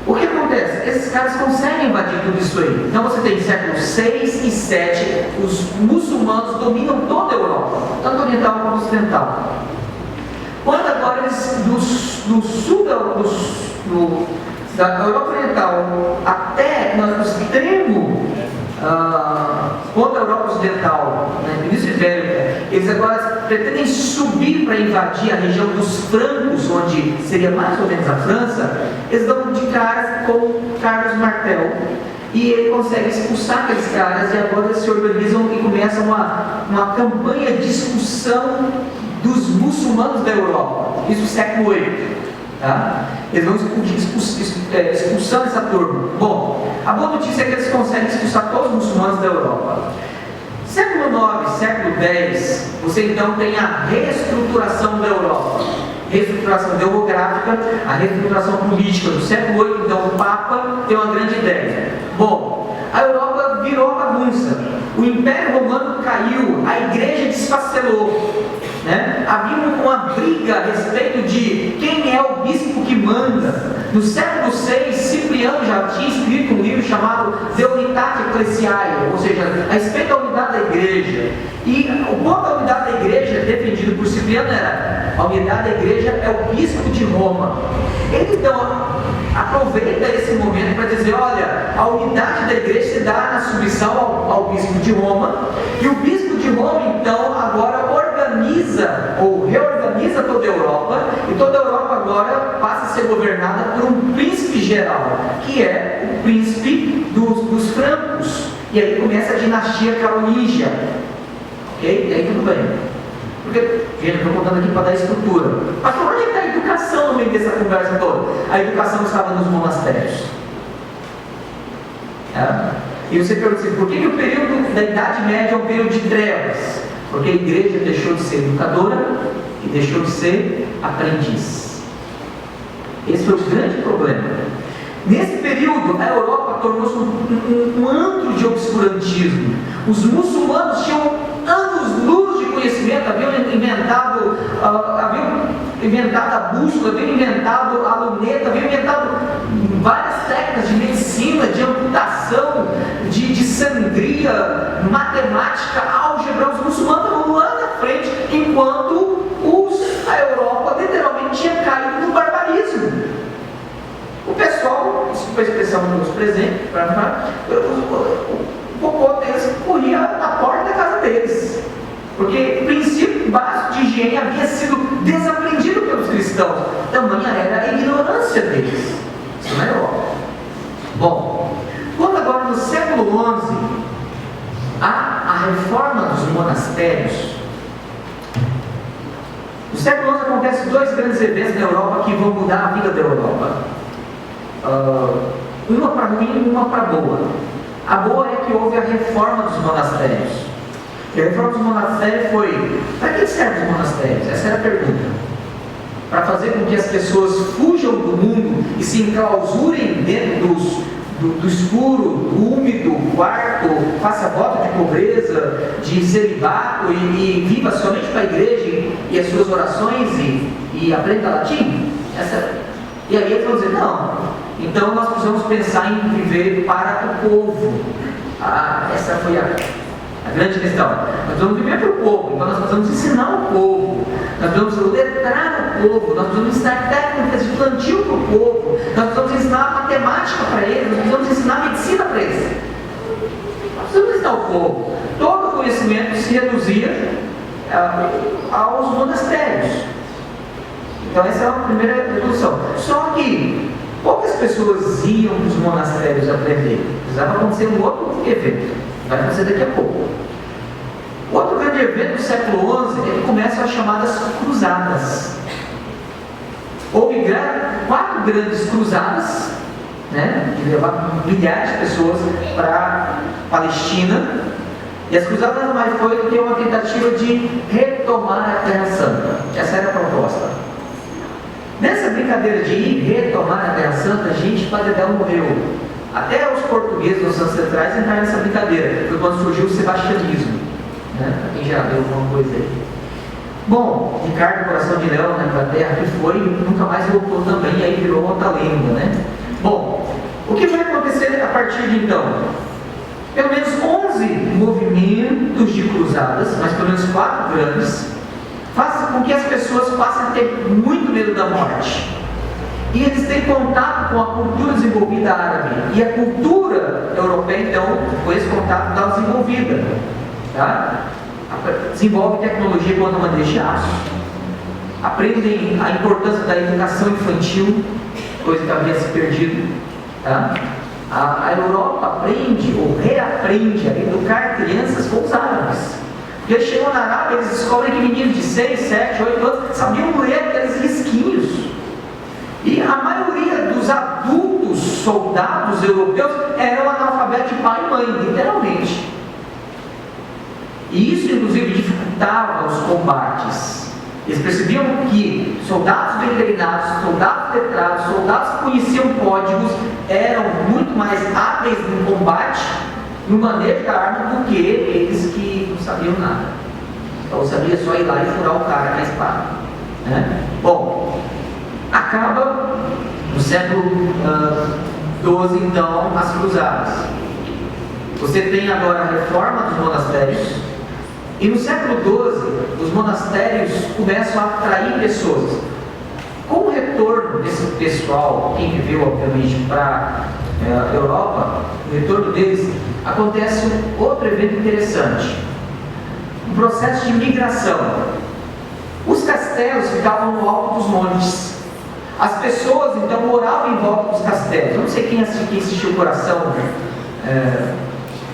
O que acontece? Esses caras conseguem invadir tudo isso aí. Então você tem séculos 6 e 7, os muçulmanos dominam toda a Europa, tanto oriental como ocidental. Quando agora eles, do sul da Europa Oriental até no extremo contra a Europa Ocidental, na Península Ibérica, eles agora pretendem subir para invadir a região dos francos, onde seria mais ou menos a França. Eles dão de cara com Carlos Martel e ele consegue expulsar aqueles caras, e agora eles se organizam e começam uma campanha de expulsão dos muçulmanos da Europa, isso no século VIII, tá? Eles vão expulsando essa turma. Bom, a boa notícia é que eles conseguem expulsar todos os muçulmanos da Europa. Século IX, século X, você então tem a reestruturação da Europa, reestruturação demográfica, a reestruturação política. Do século VIII, então, o Papa tem uma grande ideia. Bom, a Europa virou bagunça, o Império Romano caiu, a Igreja desfacelou, né? Havia uma briga a respeito de quem é o bispo que manda. No século VI, Cipriano já tinha escrito um livro chamado De Unitate Ecclesiae, ou seja, a respeito da unidade da igreja. E o ponto da unidade da igreja, defendido por Cipriano, era: a unidade da igreja é o bispo de Roma. Ele então aproveita esse momento para dizer: olha, a unidade da igreja se dá na submissão ao bispo de Roma, e o bispo de Roma então agora organiza ou reorganiza toda a Europa, e toda a Europa agora passa a ser governada por um príncipe geral, que é o príncipe dos francos. E aí começa a dinastia carolíngia. Ok? E aí tudo bem. Porque, gente, eu estou contando aqui para dar estrutura. Mas onde está a educação no meio dessa conversa toda? A educação estava nos monastérios. E você pergunta assim: por que o período da Idade Média é um período de trevas? Porque a igreja deixou de ser educadora e deixou de ser aprendiz. Esse foi o grande problema. Nesse período, a Europa tornou-se um antro de obscurantismo. Os muçulmanos tinham anos-luz de conhecimento, haviam inventado a bússola, haviam inventado a luneta, haviam inventado várias técnicas de medicina, de amputação, de sangria, matemática, álgebra. Os muçulmanos estavam lá na frente, enquanto a Europa literalmente tinha caído no barbarismo. O pessoal, desculpa a expressão dos presentes, o cocô deles corria na porta da casa deles, porque o princípio básico de higiene havia sido desaprendido pelos cristãos. Tamanha era a ignorância deles. Isso não é óbvio. Bom, quando agora no século XI há a reforma dos monastérios, no século XI acontecem dois grandes eventos na Europa que vão mudar a vida da Europa. Uma para ruim e uma para boa. A boa é que houve a reforma dos monastérios. E a reforma dos monastérios foi: para que servem os monastérios? Essa era a pergunta. Para fazer com que as pessoas fujam do mundo e se enclausurem dentro do escuro, do úmido quarto, faça voto de pobreza, de celibato e viva somente para a igreja e as suas orações e aprenda latim? E aí eles vão dizer: não. Então nós precisamos pensar em viver para o povo. Essa foi a grande questão. Nós precisamos viver para o povo, então nós precisamos ensinar o povo, nós precisamos letrar o povo, nós precisamos ensinar técnicas de plantio para o povo, nós precisamos ensinar matemática para eles, nós precisamos ensinar medicina para eles. Nós precisamos ensinar o povo. Todo o conhecimento se reduzia aos monastérios. Então essa é a primeira redução. Só que poucas pessoas iam para os monastérios aprender. Precisava acontecer um outro evento. Vai acontecer daqui a pouco. Outro grande evento do século XI, ele começa as chamadas cruzadas. Houve 4 grandes cruzadas, né, que levaram milhares de pessoas para a Palestina. E as cruzadas nada mais foi do que uma tentativa de retomar a Terra Santa. Essa era a proposta. Nessa brincadeira de ir retomar a Terra Santa, a gente Padedel morreu. Até os portugueses, os ancestrais, entraram nessa brincadeira. Foi quando surgiu o sebastianismo. Né? Para quem já leu alguma coisa aí. Bom, Ricardo Coração de Leão, na Inglaterra, que foi e nunca mais voltou também, e aí virou outra lenda, né? Bom, o que vai acontecer a partir de então? Pelo menos 11 movimentos de cruzadas, mas pelo menos 4 grandes, fazem com que as pessoas passem a ter muito medo da morte. E eles têm contato com a cultura desenvolvida árabe. E a cultura europeia, então, com esse contato, está desenvolvida. Tá? Desenvolve tecnologia com a madeira de aço. Aprendem a importância da educação infantil, coisa que havia se perdido. Tá? A Europa aprende ou reaprende a educar crianças com os árabes. Porque eles chegam na Arábia, eles descobrem que meninos de 6, 7, 8 anos sabiam ler aqueles risquinhos. E a maioria dos adultos soldados europeus eram analfabetos de pai e mãe, literalmente. E isso, inclusive, dificultava os combates. Eles percebiam que soldados bem treinados, soldados letrados, soldados que conheciam códigos, eram muito mais hábeis no combate, no manejo da arma, do que eles que não sabiam nada. Então sabia só ir lá e furar o cara com a espada, né? Bom, acaba no século XII, então, as cruzadas. Você tem agora a reforma dos monastérios. E no século XII, os monastérios começam a atrair pessoas. Com o retorno desse pessoal, quem viveu, obviamente, para a Europa, o retorno deles, acontece um outro evento interessante. Um processo de migração. Os castelos ficavam no alto dos montes. As pessoas, então, moravam em volta dos castelos. Eu não sei quem assistiu o Coração...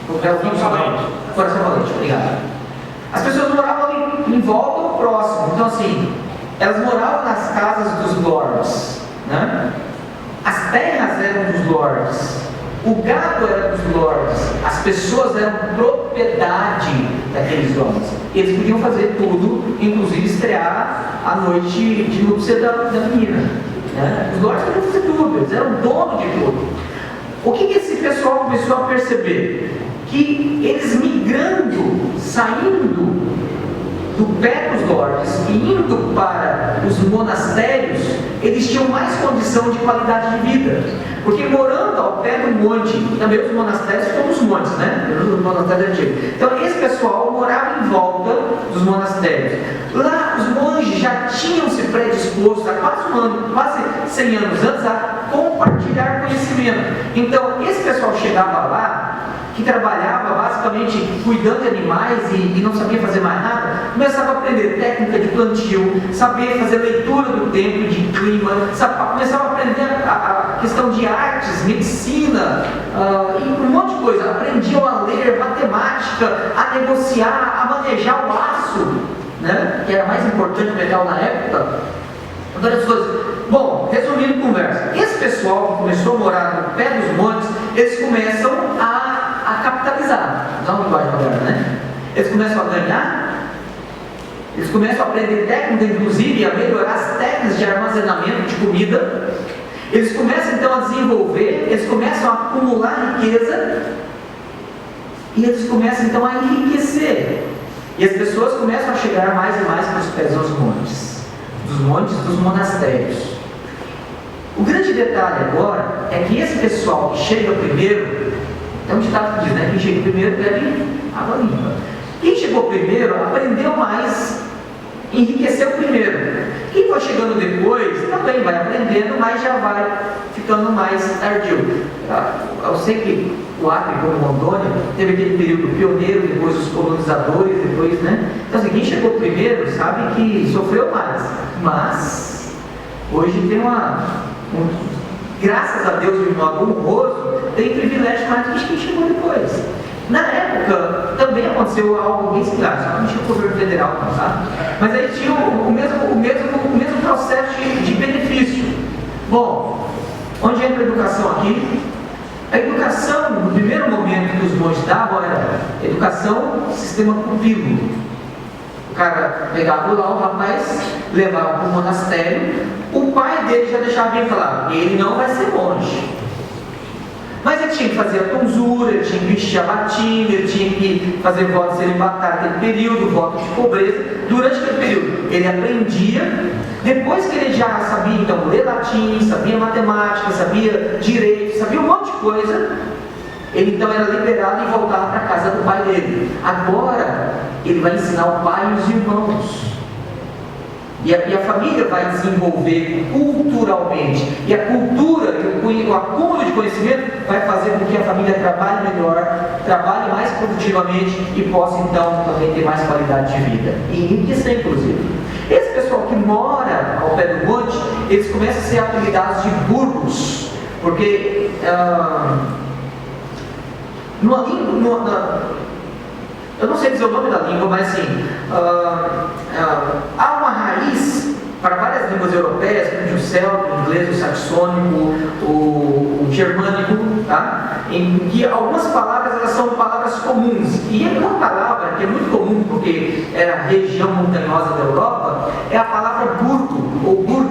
Coração Valente, obrigado. As pessoas moravam ali em volta ou próximo. Então, assim, elas moravam nas casas dos lords, né? As terras eram dos lords, o gado era dos lords, as pessoas eram propriedade daqueles lords. Eles podiam fazer tudo, inclusive estrear a noite de núpcia da menina, né? Os lords podiam fazer tudo, eles eram donos de tudo. O que esse pessoal começou a perceber? Que eles migrando, saindo do pé dos lords e indo para os monastérios, eles tinham mais condição de qualidade de vida. Porque morando ao pé do monte, também os monastérios são os montes, né? Os monastérios antigos. Então esse pessoal morava em volta dos monastérios. Lá os monges já tinham se predisposto há quase 100 anos antes a compartilhar conhecimento. Então esse pessoal chegava lá, que trabalhava basicamente cuidando de animais e não sabia fazer mais nada, começava a aprender técnica de plantio, saber fazer leitura do tempo, de clima, começava a aprender a questão de artes, medicina, e um monte de coisa. Aprendiam a ler, matemática, a negociar, a manejar o aço, né? Que era mais importante metal na época. Várias coisas. Bom, resumindo a conversa, esse pessoal que começou a morar no pé dos montes, eles começam a capitalizar, usar uma linguagem moderna, né? Eles começam a ganhar, eles começam a aprender técnica, inclusive a melhorar as técnicas de armazenamento de comida. Eles começam então a desenvolver, eles começam a acumular riqueza e eles começam então a enriquecer. E as pessoas começam a chegar mais e mais para os pés dos montes dos monastérios. O grande detalhe agora é que esse pessoal que chega primeiro, é um ditado que diz, né? Quem chega primeiro bebe água limpa. Quem chegou primeiro aprendeu mais, enriqueceu primeiro. Quem foi chegando depois também vai aprendendo, mas já vai ficando mais tardio. Eu sei que o Acre, como Rondônia, teve aquele período pioneiro, depois os colonizadores, depois, né? Então assim, quem chegou primeiro sabe que sofreu mais, mas hoje tem graças a Deus, de modo honroso, tem privilégio mais do que quem chegou depois. Na época, também aconteceu algo bem similar, só que não tinha o governo federal, tá? Mas aí tinha o mesmo processo de benefício. Bom, onde entra a educação aqui? A educação, no primeiro momento que os monges davam, era educação, sistema pupilo. O cara pegava lá, o rapaz levava para o monastério, o pai dele já deixava bem claro, ele não vai ser monge. Mas ele tinha que fazer a tonsura, ele tinha que vestir a batina, ele tinha que fazer voto celibatário naquele período, voto de pobreza. Durante aquele período, ele aprendia. Depois que ele já sabia, então, ler latim, sabia matemática, sabia direito, sabia um monte de coisa, ele então era liberado e voltava para a casa do pai dele. Agora, ele vai ensinar o pai e os irmãos. E a família vai desenvolver culturalmente. E a cultura, o acúmulo de conhecimento vai fazer com que a família trabalhe melhor, trabalhe mais produtivamente e possa então também ter mais qualidade de vida. E enriquecer, inclusive. Esse pessoal que mora ao pé do monte, eles começam a ser apelidados de burros, porque eu não sei dizer o nome da língua, mas assim, há uma raiz para várias línguas europeias, como o celta, o inglês, o saxônico, o germânico, tá? Em que algumas palavras elas são palavras comuns. E uma palavra que é muito comum, porque é a região montanhosa da Europa, é a palavra burgo, ou burg,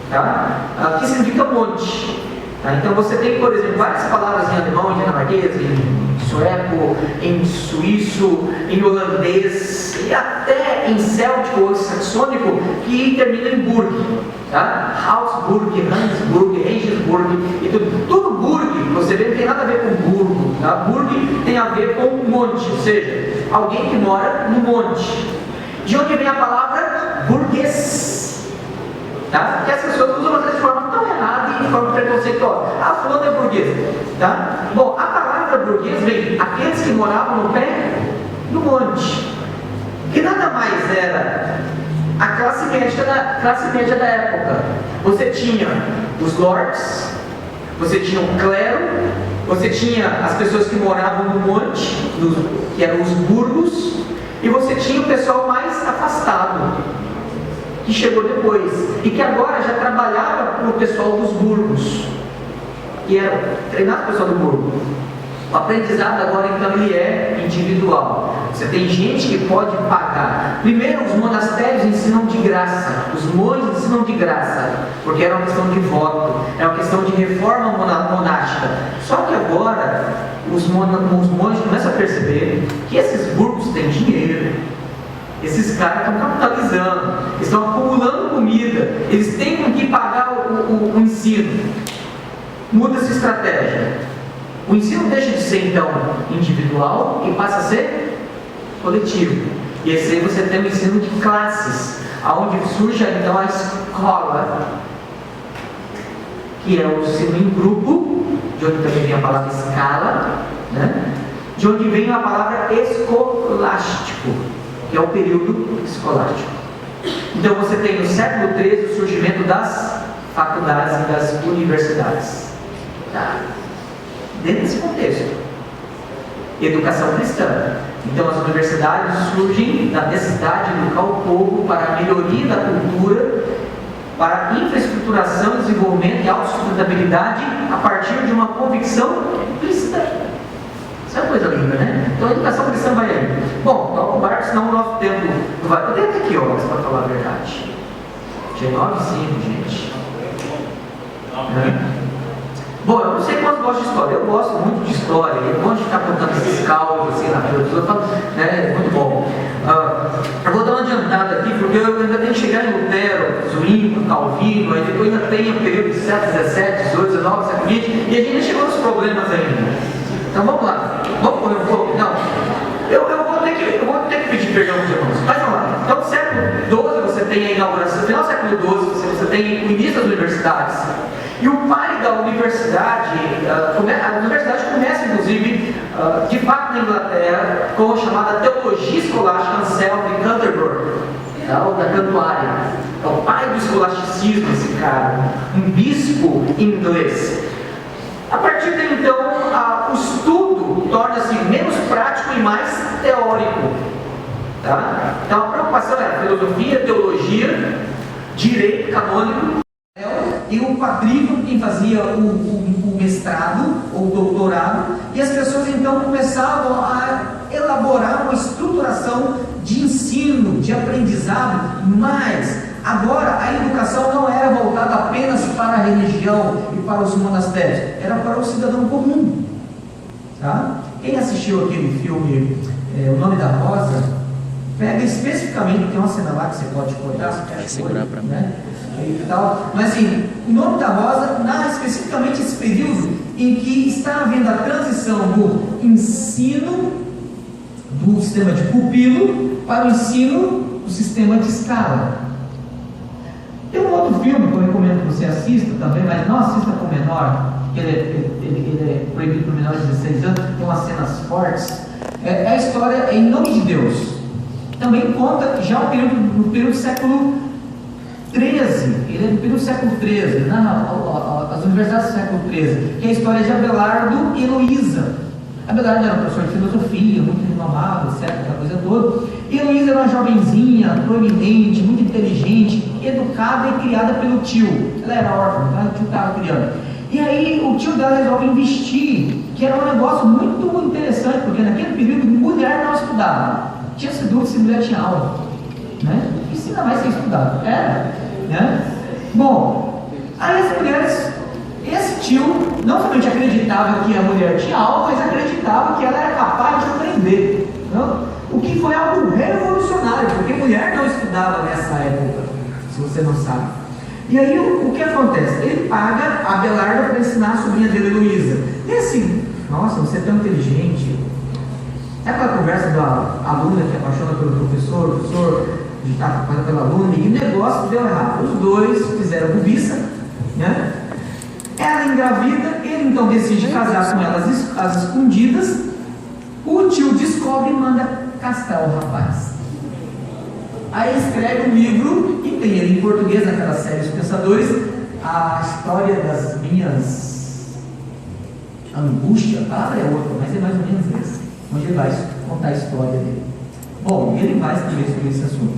tá? Que significa monte. Tá? Então você tem, por exemplo, várias palavras em alemão, em dinamarquês, em sueco, em suíço, em holandês e até em céltico ou saxônico que termina em burg. Tá? Augsburg, Randsburg, Regensburg e tudo burg, você vê, não tem nada a ver com burgo. Tá? Burg tem a ver com monte, ou seja, alguém que mora no monte. De onde vem a palavra burguês? Tá? Porque as pessoas usam às vezes de forma tão errada e de forma preconceituosa. Ah, fulano é burguês. Tá? Bom, a palavra burguês vem aqueles que moravam no pé do monte, que nada mais era a classe média da época. Você tinha os lords, você tinha o clero, você tinha as pessoas que moravam no monte, que eram os burgos, e você tinha o pessoal mais afastado, que chegou depois, e que agora já trabalhava para o pessoal dos burgos, que era treinar o pessoal do burgo. O aprendizado agora então ele é individual. Você tem gente que pode pagar. Primeiro, os monastérios ensinam de graça, os monges ensinam de graça, porque era uma questão de voto, é uma questão de reforma monástica. Só que agora os monges começam a perceber que esses burgos têm dinheiro. Esses caras estão capitalizando, estão acumulando comida, eles têm com que pagar o ensino. Muda essa estratégia. O ensino deixa de ser então individual e passa a ser coletivo. E esse aí você tem o ensino de classes, aonde surge então a escola, que é o ensino em grupo, de onde também vem a palavra escala, né? De onde vem a palavra escolástico, que é o período escolástico. Então você tem no século XIII o surgimento das faculdades e das universidades. Tá? Dentro desse contexto, educação cristã. Então as universidades surgem da necessidade de educar o povo para a melhoria da cultura, para a infraestruturação, desenvolvimento e autossustentabilidade a partir de uma convicção cristã. Isso é uma coisa linda, né? Então a educação cristã vai aí. Bom, toca o barco, senão o nosso tempo não vai. Eu tenho até aqui horas para falar a verdade. Dia 9h05, gente. Bom, eu não sei quantos gostam de história. Eu gosto muito de história. Eu gosto de ficar contando esses cálculos assim na vida dos outros. É muito bom. Eu vou dar uma adiantada aqui, porque eu ainda tenho que chegar em Lutero, Zwinglio, Calvino, aí depois ainda tem o período de século XVII, XVIII, XIX, século XX, e a gente nem chegou nos problemas ainda. Então vamos lá. Vamos correr um pouco? Não. Eu vou ter que pedir perdão aos irmãos. Mas vamos lá. Então, no século XII você tem a inauguração, no final do século XII você tem o início das universidades. E o pai da universidade, a universidade começa inclusive, de fato na Inglaterra, com a chamada teologia escolástica, Anselmo de Canterbury, ou da Cantuária. É o pai do escolasticismo, esse cara, um bispo inglês. A partir daí, então, o estudo torna-se menos prático e mais teórico. Tá? Então, a preocupação era filosofia, teologia, direito canônico, e o quadrívio, quem fazia o mestrado ou doutorado, e as pessoas então começavam a elaborar uma estruturação de ensino, de aprendizado, mas agora a educação não era voltada apenas para a religião e para os monastérios, era para o cidadão comum. Tá? Quem assistiu aquele filme O Nome da Rosa, pega especificamente, tem uma cena lá que você pode cortar, se quer segurar para mim, né? E tal. Mas assim, O Nome da Rosa narra especificamente esse período em que está havendo a transição do ensino do sistema de pupilo para o ensino do sistema de escala. Tem um outro filme que eu recomendo que você assista também, mas não assista com menor, porque ele é proibido para menores de 16 anos, tem umas cenas fortes. É a história Em Nome de Deus. Também conta já no período do século XIII, ele é do período do século XIII, as universidades do século XIII, que é a história de Abelardo e Heloísa. Abelardo era um professor de filosofia, muito renomado, etc., aquela coisa toda. E Heloísa era uma jovenzinha, proeminente, muito inteligente, educada e criada pelo tio. Ela era órfã, então o tio estava criando. E aí o tio dela resolve investir, que era um negócio muito interessante, porque naquele período mulher não estudava. Tinha-se dúvida se mulher tinha aula, né? Isso ainda mais sem estudar. Era, né? Bom, aí as mulheres, esse tio não somente acreditava que a mulher tinha aula, mas acreditava que ela era capaz de aprender. Não? O que foi algo revolucionário, porque mulher não estudava nessa época, se você não sabe. E aí o que acontece? Ele paga a Abelarda para ensinar a sobrinha dele, Heloísa. E assim, nossa, você é tão inteligente. Sabe aquela conversa da aluna que apaixona pelo professor, o professor de estar apaixonado pela aluna, e o negócio deu errado. Os dois fizeram bobiça, né? Ela engravida, ele então decide casar com elas às escondidas. O tio descobre e manda castrar o rapaz. Aí escreve um livro, e tem ele em português, naquela série Os Pensadores, a história das minhas angústias. A palavra é outra, mas é mais ou menos essa, onde ele vai contar a história dele. Bom, ele vai escrever sobre esse assunto.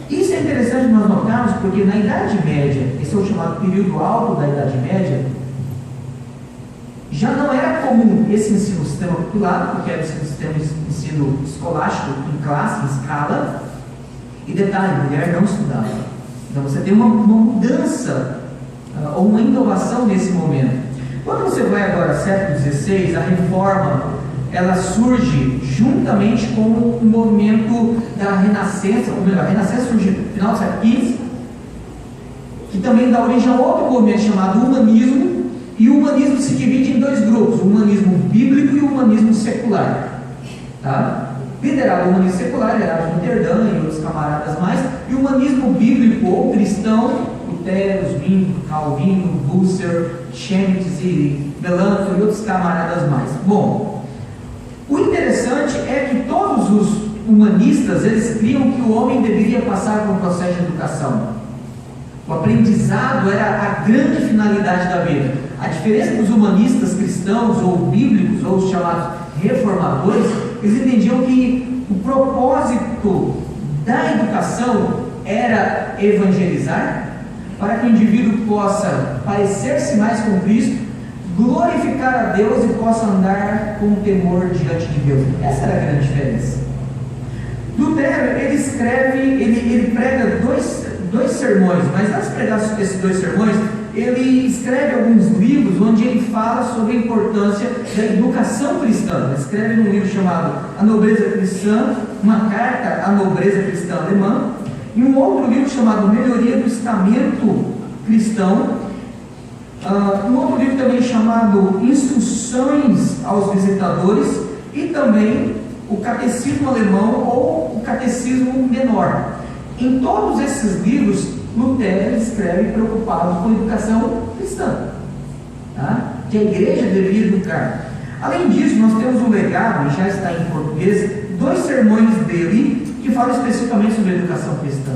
Isso é interessante nós notarmos, porque na Idade Média, esse é o chamado período alto da Idade Média, já não era comum esse ensino sistema popular, porque era esse sistema de ensino escolástico, em classe, em escala, e detalhe, mulher não estudava. Então você tem uma mudança, ou uma inovação nesse momento. Quando você vai agora ao século XVI, a reforma, ela surge juntamente com o movimento da Renascença, ou melhor, a Renascença surge no final do século XV, que também dá origem a outro movimento chamado humanismo, e o humanismo se divide em dois grupos, o humanismo bíblico e o humanismo secular. Tá? Liderado o humanismo secular, Gerardo Roterdã e outros camaradas mais, e o humanismo bíblico ou cristão, Lutero, Zwingli, Calvino, Husserl, Chemnitz e Melanchthon e outros camaradas mais. Bom, o interessante é que todos os humanistas, eles criam que o homem deveria passar por um processo de educação. O aprendizado era a grande finalidade da vida. A diferença dos humanistas cristãos ou bíblicos, ou os chamados reformadores, eles entendiam que o propósito da educação era evangelizar, para que o indivíduo possa parecer-se mais com Cristo, glorificar a Deus e possa andar com temor diante de Deus. Essa era a grande diferença. Lutero, ele escreve, ele prega dois sermões, mas antes de pregar esses dois sermões, ele escreve alguns livros onde ele fala sobre a importância da educação cristã. Ele escreve num livro chamado A Nobreza Cristã, uma carta à nobreza cristã alemã, e um outro livro chamado Melhoria do Estamento Cristão, um outro livro também chamado Instruções aos Visitadores, e também o Catecismo Alemão ou o Catecismo Menor. Em todos esses livros, Lutero escreve preocupado com a educação cristã, tá? Que a igreja deveria educar. Além disso, nós temos um legado, e já está em português, 2 sermões dele que falam especificamente sobre a educação cristã.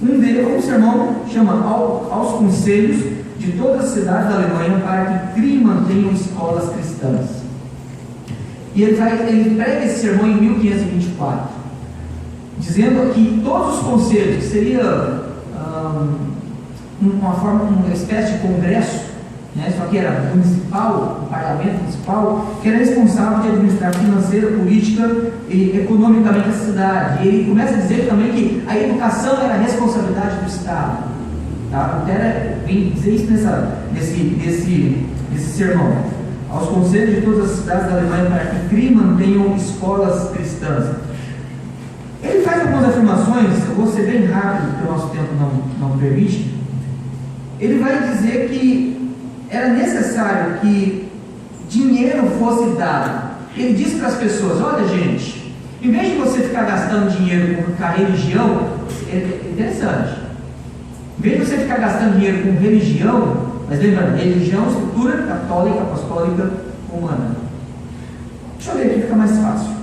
Um sermão chama Aos Conselhos de todas as cidades da Alemanha para que criem e mantenham escolas cristãs. E ele prega esse sermão em 1524, dizendo que todos os conselhos, que seria uma espécie de congresso, né, só que era municipal, o parlamento municipal, que era responsável de administrar financeira, política e economicamente a cidade. E ele começa a dizer também que a educação era a responsabilidade do Estado. Tá? Lutero vem dizer isso nesse sermão. Aos conselhos de todas as cidades da Alemanha para que criem e mantenham escolas cristãs. Ele faz algumas afirmações, eu vou ser bem rápido, porque o nosso tempo não permite. Ele vai dizer que era necessário que dinheiro fosse dado. Ele diz para as pessoas: olha, gente, em vez de você ficar gastando dinheiro com a religião, é interessante, em vez de você ficar gastando dinheiro com religião, mas lembrando, religião, estrutura católica, apostólica, humana. Deixa eu ver aqui, fica mais fácil.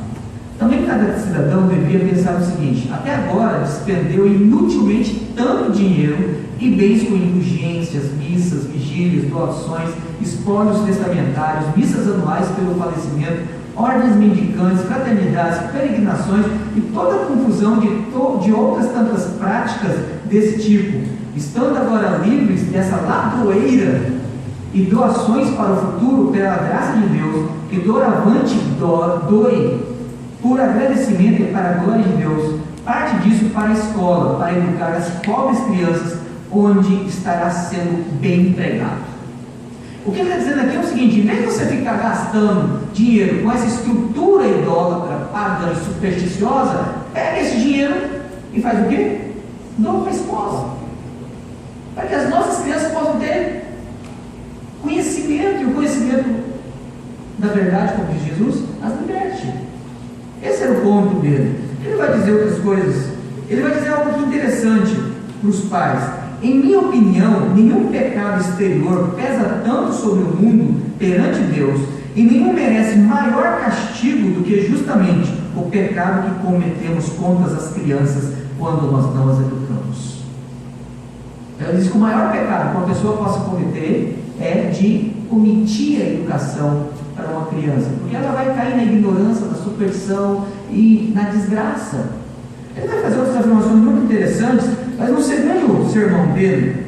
Também cada cidadão deveria pensar o seguinte: até agora despendeu inutilmente tanto dinheiro e bens com indulgências, missas, vigílias, doações, espólios testamentários, missas anuais pelo falecimento, ordens mendicantes, fraternidades, peregrinações e toda a confusão de outras tantas práticas desse tipo, estando agora livres dessa ladroeira e doações para o futuro pela graça de Deus, que doravante doe por agradecimento e para a glória de Deus, parte disso para a escola, para educar as pobres crianças, onde estará sendo bem empregado. O que ele está dizendo aqui é o seguinte: em vez de você ficar gastando dinheiro com essa estrutura idólatra, pagã e supersticiosa, pega esse dinheiro e faz o quê? Doa para a escola, para que as nossas crianças possam ter conhecimento, e o conhecimento da verdade, como diz Jesus, as liberte. Esse era o ponto dele. Ele vai dizer outras coisas. Ele vai dizer algo aqui interessante para os pais. Em minha opinião, nenhum pecado exterior pesa tanto sobre o mundo perante Deus, e nenhum merece maior castigo do que justamente o pecado que cometemos contra as crianças quando nós não as educamos. Ele diz que o maior pecado que uma pessoa possa cometer é de omitir a educação para uma criança, porque ela vai cair na ignorância, na superstição e na desgraça. Ele vai fazer outras afirmações muito interessantes, mas no segundo sermão dele,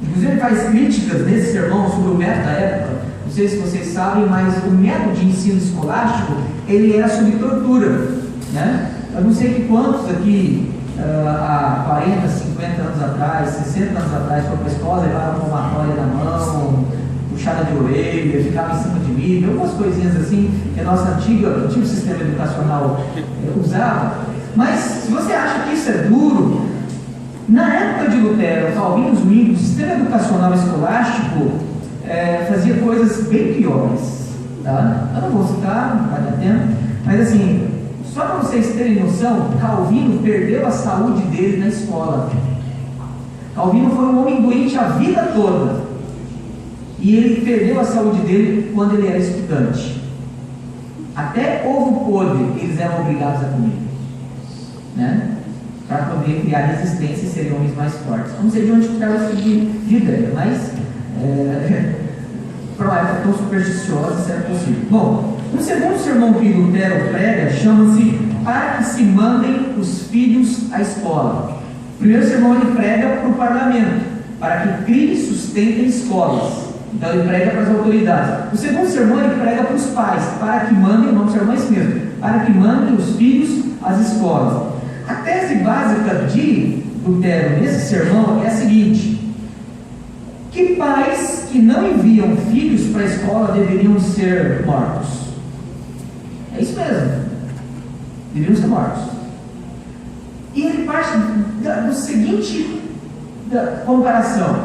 inclusive ele faz críticas nesse sermão sobre o método da época. Não sei se vocês sabem, mas o método de ensino escolástico, ele era sob tortura, né? Eu não sei que quantos aqui há 40, 50 anos atrás, 60 anos atrás, foram para a escola, levaram uma toalha na mão, puxada de orelha, ficava em cima de mim, algumas coisinhas assim que a nossa antigo sistema educacional usava. Mas se você acha que isso é duro, na época de Lutero, Calvino, o sistema educacional escolástico fazia coisas bem piores, tá? Eu não vou citar, não vai dar tempo, mas assim, só para vocês terem noção, Calvino perdeu a saúde dele na escola. Calvino foi um homem doente a vida toda, e ele perdeu a saúde dele quando ele era estudante. Até ovo podre eles eram obrigados a comer, né? Para poder criar resistência e serem homens mais fortes. Não sei de onde tiraram esse tipo de ideia, mas para uma época tão supersticiosa, isso era possível. Bom, o segundo sermão que Lutero prega chama-se Para que se mandem os filhos à escola. O primeiro sermão ele prega para o parlamento, para que crie e sustentem escolas. Então ele prega para as autoridades. O segundo sermão ele prega para os pais, para que mandem, o nome do sermão é esse mesmo, para que mandem os filhos às escolas. A tese básica de Lutero nesse sermão é a seguinte: que pais que não enviam filhos para a escola deveriam ser mortos. É isso mesmo, deveriam ser mortos. E ele parte do seguinte comparação: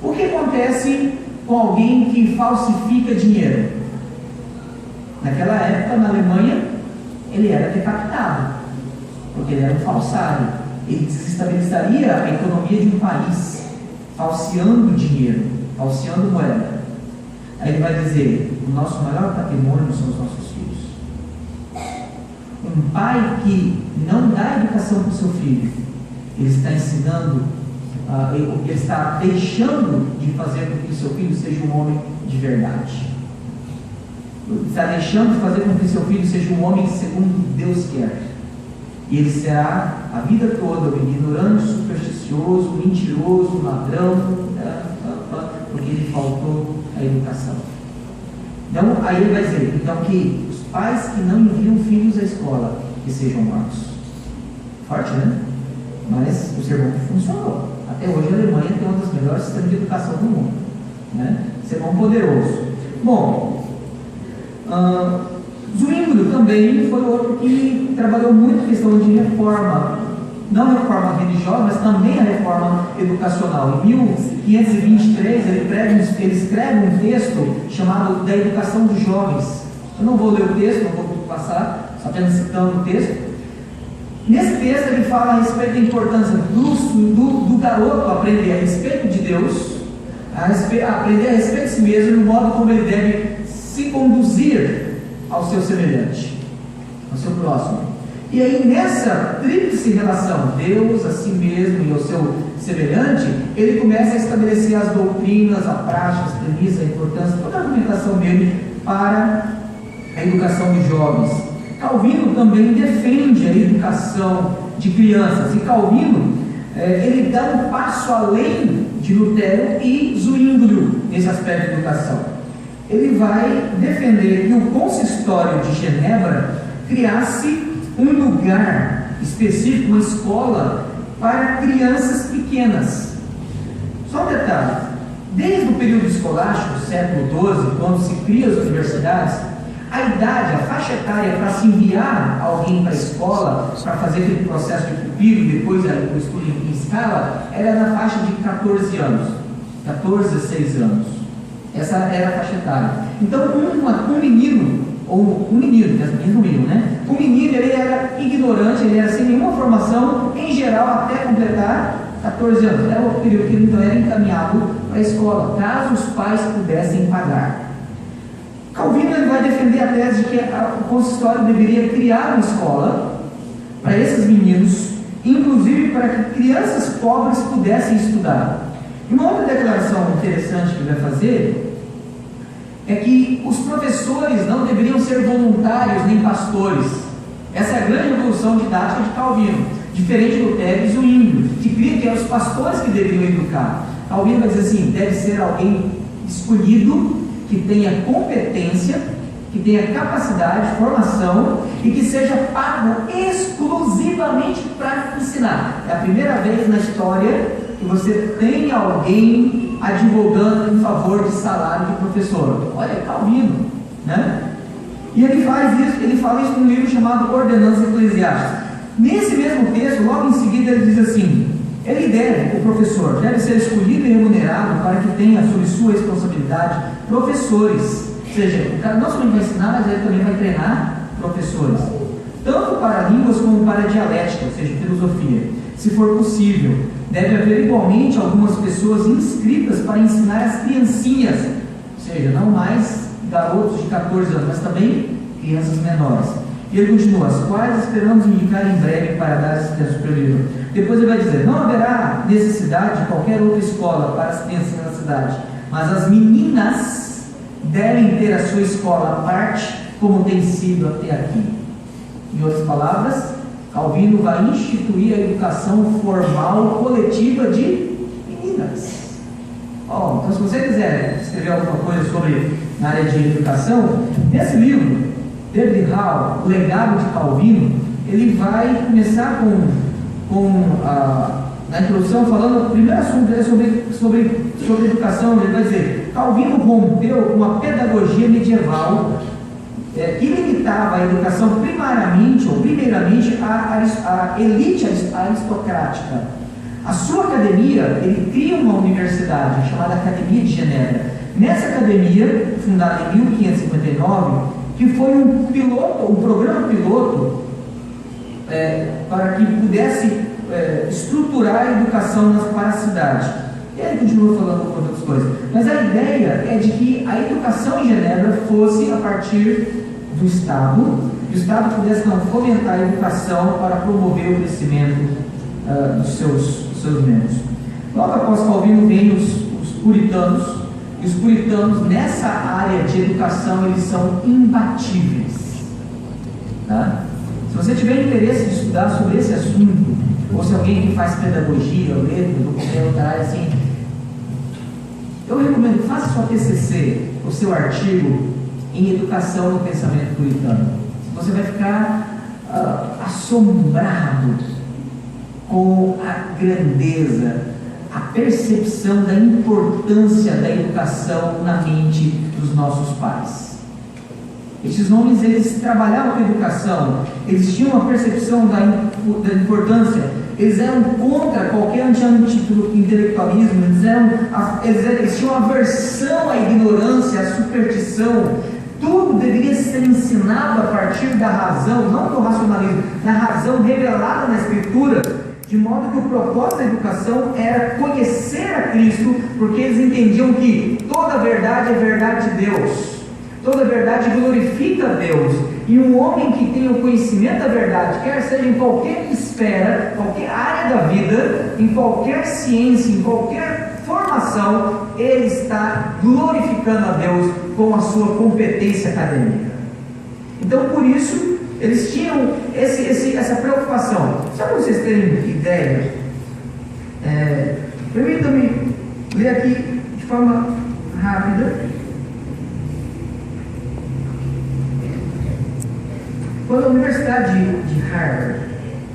o que acontece com alguém que falsifica dinheiro? Naquela época, na Alemanha, ele era decapitado, porque ele era um falsário. Ele desestabilizaria a economia de um país, falseando dinheiro, falseando moeda. Aí ele vai dizer: o nosso maior patrimônio são os nossos filhos. Um pai que não dá educação para o seu filho, ele está ensinando, ele está deixando de fazer com que o seu filho seja um homem de verdade. Ele está deixando de fazer com que o seu filho seja um homem segundo Deus quer. E ele será a vida toda um ignorante, supersticioso, mentiroso, ladrão, porque ele faltou a educação. Então, aí ele vai dizer, então, que os pais que não enviam filhos à escola, que sejam mortos. Forte, né? Mas o sermão funcionou. Até hoje a Alemanha tem um dos melhores sistemas de educação do mundo, né? Sermão poderoso. Bom, Zwinglio também foi outro que trabalhou muito a questão de reforma, não a reforma religiosa, mas também a reforma educacional. Em 1523 ele escreve um texto chamado Da Educação dos Jovens. Eu não vou ler o texto, não vou passar, só apenas citando o texto. Nesse texto ele fala a respeito da importância do garoto aprender a respeito de Deus, aprender a respeito de si mesmo e no modo como ele deve se conduzir ao seu semelhante, ao seu próximo. E aí nessa tríplice relação, Deus, a si mesmo e ao seu semelhante, ele começa a estabelecer as doutrinas, a prática, as premissas, a importância, toda a argumentação dele para a educação dos jovens. Calvino também defende a educação de crianças, e Calvino ele dá um passo além de Lutero e Zwinglio nesse aspecto de educação. Ele vai defender que o consistório de Genebra criasse um lugar específico, uma escola para crianças pequenas. Só um detalhe: desde o período escolástico, século XII, quando se cria as universidades, a idade, a faixa etária para se enviar alguém para a escola, para fazer aquele processo de pupilo e depois o estudo em escala, era na faixa de 14 anos, 14 a 16 anos. Essa era a faixa etária. Então, um menino, ou um menino, né? Um menino, ele era ignorante, ele era sem nenhuma formação, em geral, até completar 14 anos. Era o período que ele então era encaminhado para a escola, caso os pais pudessem pagar. Calvino ele vai defender a tese de que o consistório deveria criar uma escola para esses meninos, inclusive para que crianças pobres pudessem estudar. E uma outra declaração interessante que ele vai fazer é que os professores não deveriam ser voluntários nem pastores. Essa é a grande revolução didática de Calvino, diferente do Lutero e Zwinglio, que cria que eram os pastores que deveriam educar. Calvino vai dizer assim: deve ser alguém escolhido, que tenha competência, que tenha capacidade, formação e que seja pago exclusivamente para ensinar. É a primeira vez na história que você tem alguém advogando em favor de salário de professor. Olha, Calvino, né? E ele faz isso, ele fala isso num livro chamado Ordenanças Eclesiásticas. Nesse mesmo texto, logo em seguida, ele diz assim: o professor deve ser escolhido e remunerado para que tenha sob sua responsabilidade professores. Ou seja, o cara não somente vai ensinar, mas ele também vai treinar professores, tanto para línguas como para dialética, ou seja, filosofia. Se for possível, deve haver igualmente algumas pessoas inscritas para ensinar as criancinhas, ou seja, não mais garotos de 14 anos, mas também crianças menores. E ele continua: as quais esperamos indicar em breve para dar assistência superior. Depois ele vai dizer: não haverá necessidade de qualquer outra escola para as crianças na cidade, mas as meninas devem ter a sua escola à parte, como tem sido até aqui. Em outras palavras, Calvino vai instituir a educação formal coletiva de meninas. Então, se você quiser escrever alguma coisa sobre na área de educação, nesse livro, David Hall, O Legado de Calvino, ele vai começar na introdução falando, o primeiro assunto dele é sobre educação. Ele vai dizer: Calvino rompeu com a pedagogia medieval que limitava a educação primeiramente à elite aristocrática. A sua academia, ele cria uma universidade chamada Academia de Genebra. Nessa academia, fundada em 1559, que foi um programa piloto para que pudesse estruturar a educação para a cidade. E ele continua falando outras coisas. Mas a ideia é de que a educação em Genebra fosse a partir do Estado, e o Estado pudesse fomentar a educação para promover o crescimento dos seus membros. Logo após Calvino vem os puritanos. E os puritanos, nessa área de educação, eles são imbatíveis. Tá? Se você tiver interesse de estudar sobre esse assunto, ou se alguém que faz pedagogia, letras, ou qualquer outra área assim, eu recomendo: faça sua TCC, o seu artigo em educação no pensamento puritano. Você vai ficar assombrado com a grandeza, a percepção da importância da educação na mente dos nossos pais. Esses homens, eles trabalhavam com educação, eles tinham uma percepção da importância, eles eram contra qualquer anti-intelectualismo, eles tinham aversão à ignorância, à superstição. Tudo deveria ser ensinado a partir da razão, não do racionalismo, da razão revelada na Escritura, de modo que o propósito da educação era conhecer a Cristo, porque eles entendiam que toda verdade é verdade de Deus, toda verdade glorifica a Deus, e um homem que tem o conhecimento da verdade, quer seja em qualquer esfera, qualquer área da vida, em qualquer ciência, em qualquer formação, ele está glorificando a Deus com a sua competência acadêmica. Então, por isso, eles tinham essa preocupação. Só para vocês terem ideia, permitam-me ler aqui de forma rápida. Quando a Universidade de Harvard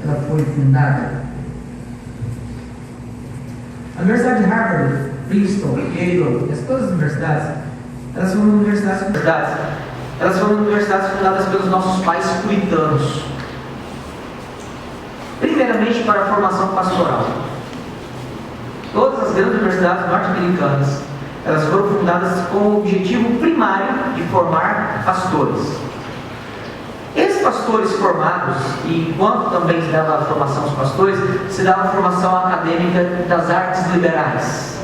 ela foi fundada, a Universidade de Harvard, Princeton, Yale, todas as universidades, elas foram universidades fundadas pelos nossos pais puritanos. Primeiramente para a formação pastoral. Todas as grandes universidades norte-americanas, elas foram fundadas com o objetivo primário de formar pastores. Esses pastores formados, e enquanto também se dava a formação aos pastores, se dava a formação acadêmica das artes liberais.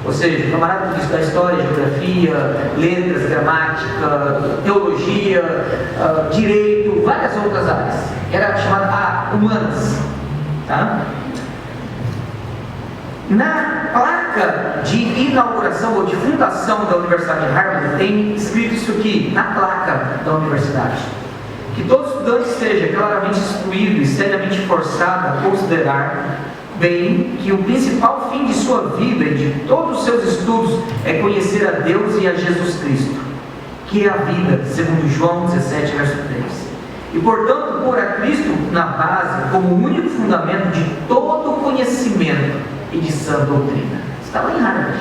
Ou seja, o camarada que estuda história, geografia, letras, gramática, teologia, direito, várias outras áreas. Era chamada humanas. Tá? Na placa de inauguração ou de fundação da Universidade de Harvard, tem escrito isso aqui, na placa da universidade. Que todo estudante seja claramente instruído e seriamente forçado a considerar bem que o principal fim de sua vida e de todos os seus estudos é conhecer a Deus e a Jesus Cristo, que é a vida, segundo João 17, verso 3. E, portanto, pôr a Cristo na base como o único fundamento de todo conhecimento e de sã doutrina. Estava em Harvard,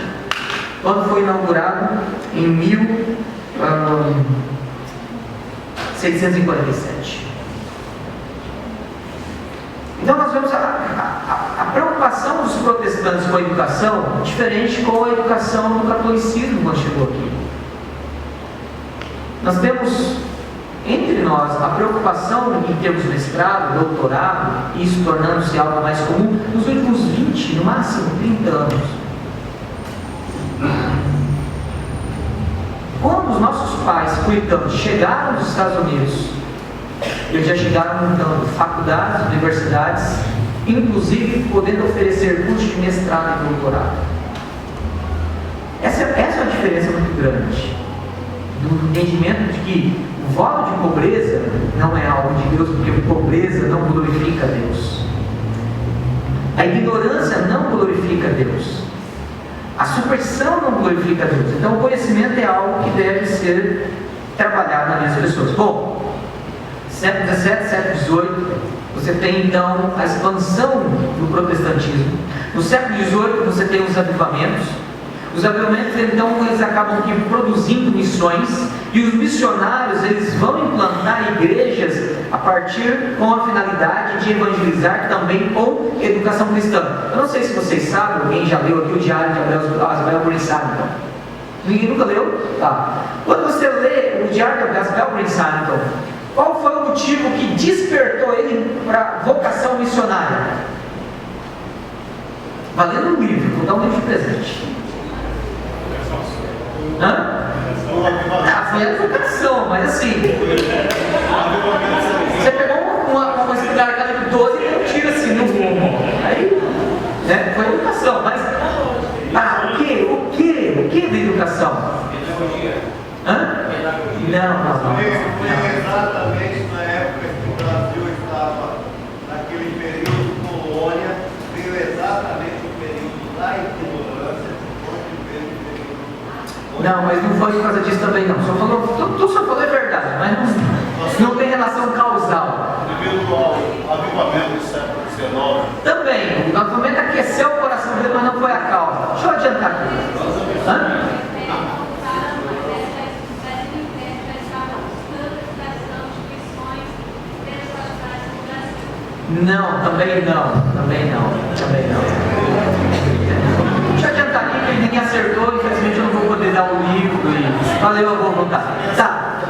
quando foi inaugurado em 1647. Então nós vemos a preocupação dos protestantes com a educação diferente com a educação no catolicismo quando chegou aqui. Nós temos entre nós a preocupação em termos mestrado, doutorado, e isso tornando-se algo mais comum nos últimos 20, no máximo 30 anos. Quando os nossos pais puritanos chegaram nos Estados Unidos, eles já chegaram montando faculdades, universidades, inclusive podendo oferecer cursos de mestrado e doutorado. Essa é uma diferença muito grande do entendimento de que o voto de pobreza não é algo de Deus, porque pobreza não glorifica a Deus. A ignorância não glorifica a Deus. A superstição não glorifica a Deus. Então o conhecimento é algo que deve ser trabalhado na vida das pessoas. Bom, século XVII, século XVIII, você tem então a expansão do protestantismo. No século XVIII você tem os avivamentos. Os avivamentos então eles acabam aqui produzindo missões, e os missionários eles vão implantar igrejas a partir com a finalidade de evangelizar também com educação cristã. Eu não sei se vocês sabem, alguém já leu aqui o Diário de Asbel Brinsaddon? Ninguém nunca leu? Tá. Quando você lê o Diário de Asbel Brinsaddon, qual foi o motivo que despertou ele para a vocação missionária? Valendo um livro, vou dar um livro de presente. Foi a educação, mas assim, você pegou uma espingarda de 12 e não tira assim no rumo. Aí, né, foi a educação, mas o que da educação? Não. Foi exatamente na época que o Brasil estava naquele período colônia, veio exatamente o período da ignorância. Não, mas não foi por causa disso também não. Tu só falou a verdade, mas não tem relação causal. Devido ao avivamento do século XIX. Também, o avivamento aqueceu o coração dele, mas não foi a causa. Deixa eu adiantar aqui. Não, também não. Deixa eu adiantar aqui que ninguém acertou, infelizmente eu não vou poder dar o livro e valeu a boa vontade. Tá.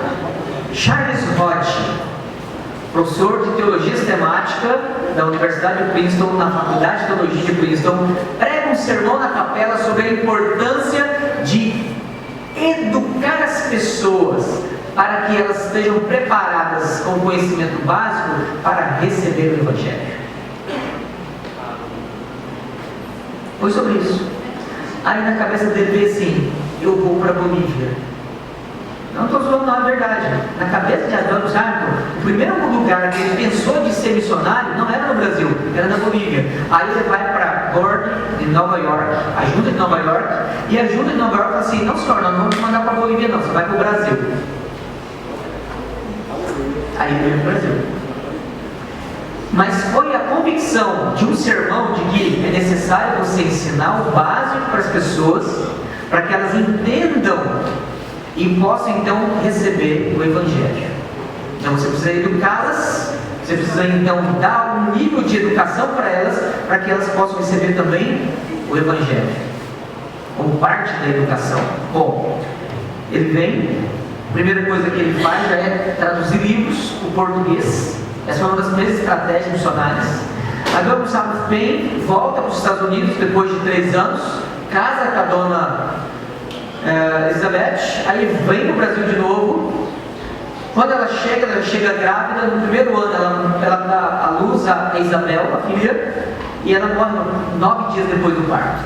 Charles Hodge, professor de teologia sistemática da Universidade de Princeton, na Faculdade de Teologia de Princeton, prega um sermão na capela sobre a importância de educar as pessoas para que elas estejam preparadas com conhecimento básico para receber o Evangelho. Foi sobre isso. Aí na cabeça dele veio assim: eu vou para a Bolívia. Não estou falando não, é verdade. Na cabeça de Asbel Brinsaddon, o primeiro lugar que ele pensou de ser missionário não era no Brasil, era na Bolívia. Aí ele vai para Board de Nova York, a Junta de Nova York, e a Junta de Nova York falou assim: não, senhor, nós não vamos mandar para a Bolívia, não, você vai para o Brasil. Aí veio para o Brasil. Mas foi a convicção de um sermão de que é necessário você ensinar o básico para as pessoas, para que elas entendam e possam então receber o Evangelho. Então você precisa educá-las, você precisa então dar um nível de educação para elas, para que elas possam receber também o Evangelho, como parte da educação. Bom, ele vem, a primeira coisa que ele faz já é traduzir livros para o português. Essa foi uma das primeiras estratégias missionárias. Agora o sábado vem, volta para os Estados Unidos depois de 3 anos, casa com a dona Elizabeth, aí vem para o Brasil de novo. Quando ela chega grávida, no primeiro ano ela dá à luz a Isabel, a filha, e ela morre 9 dias depois do parto,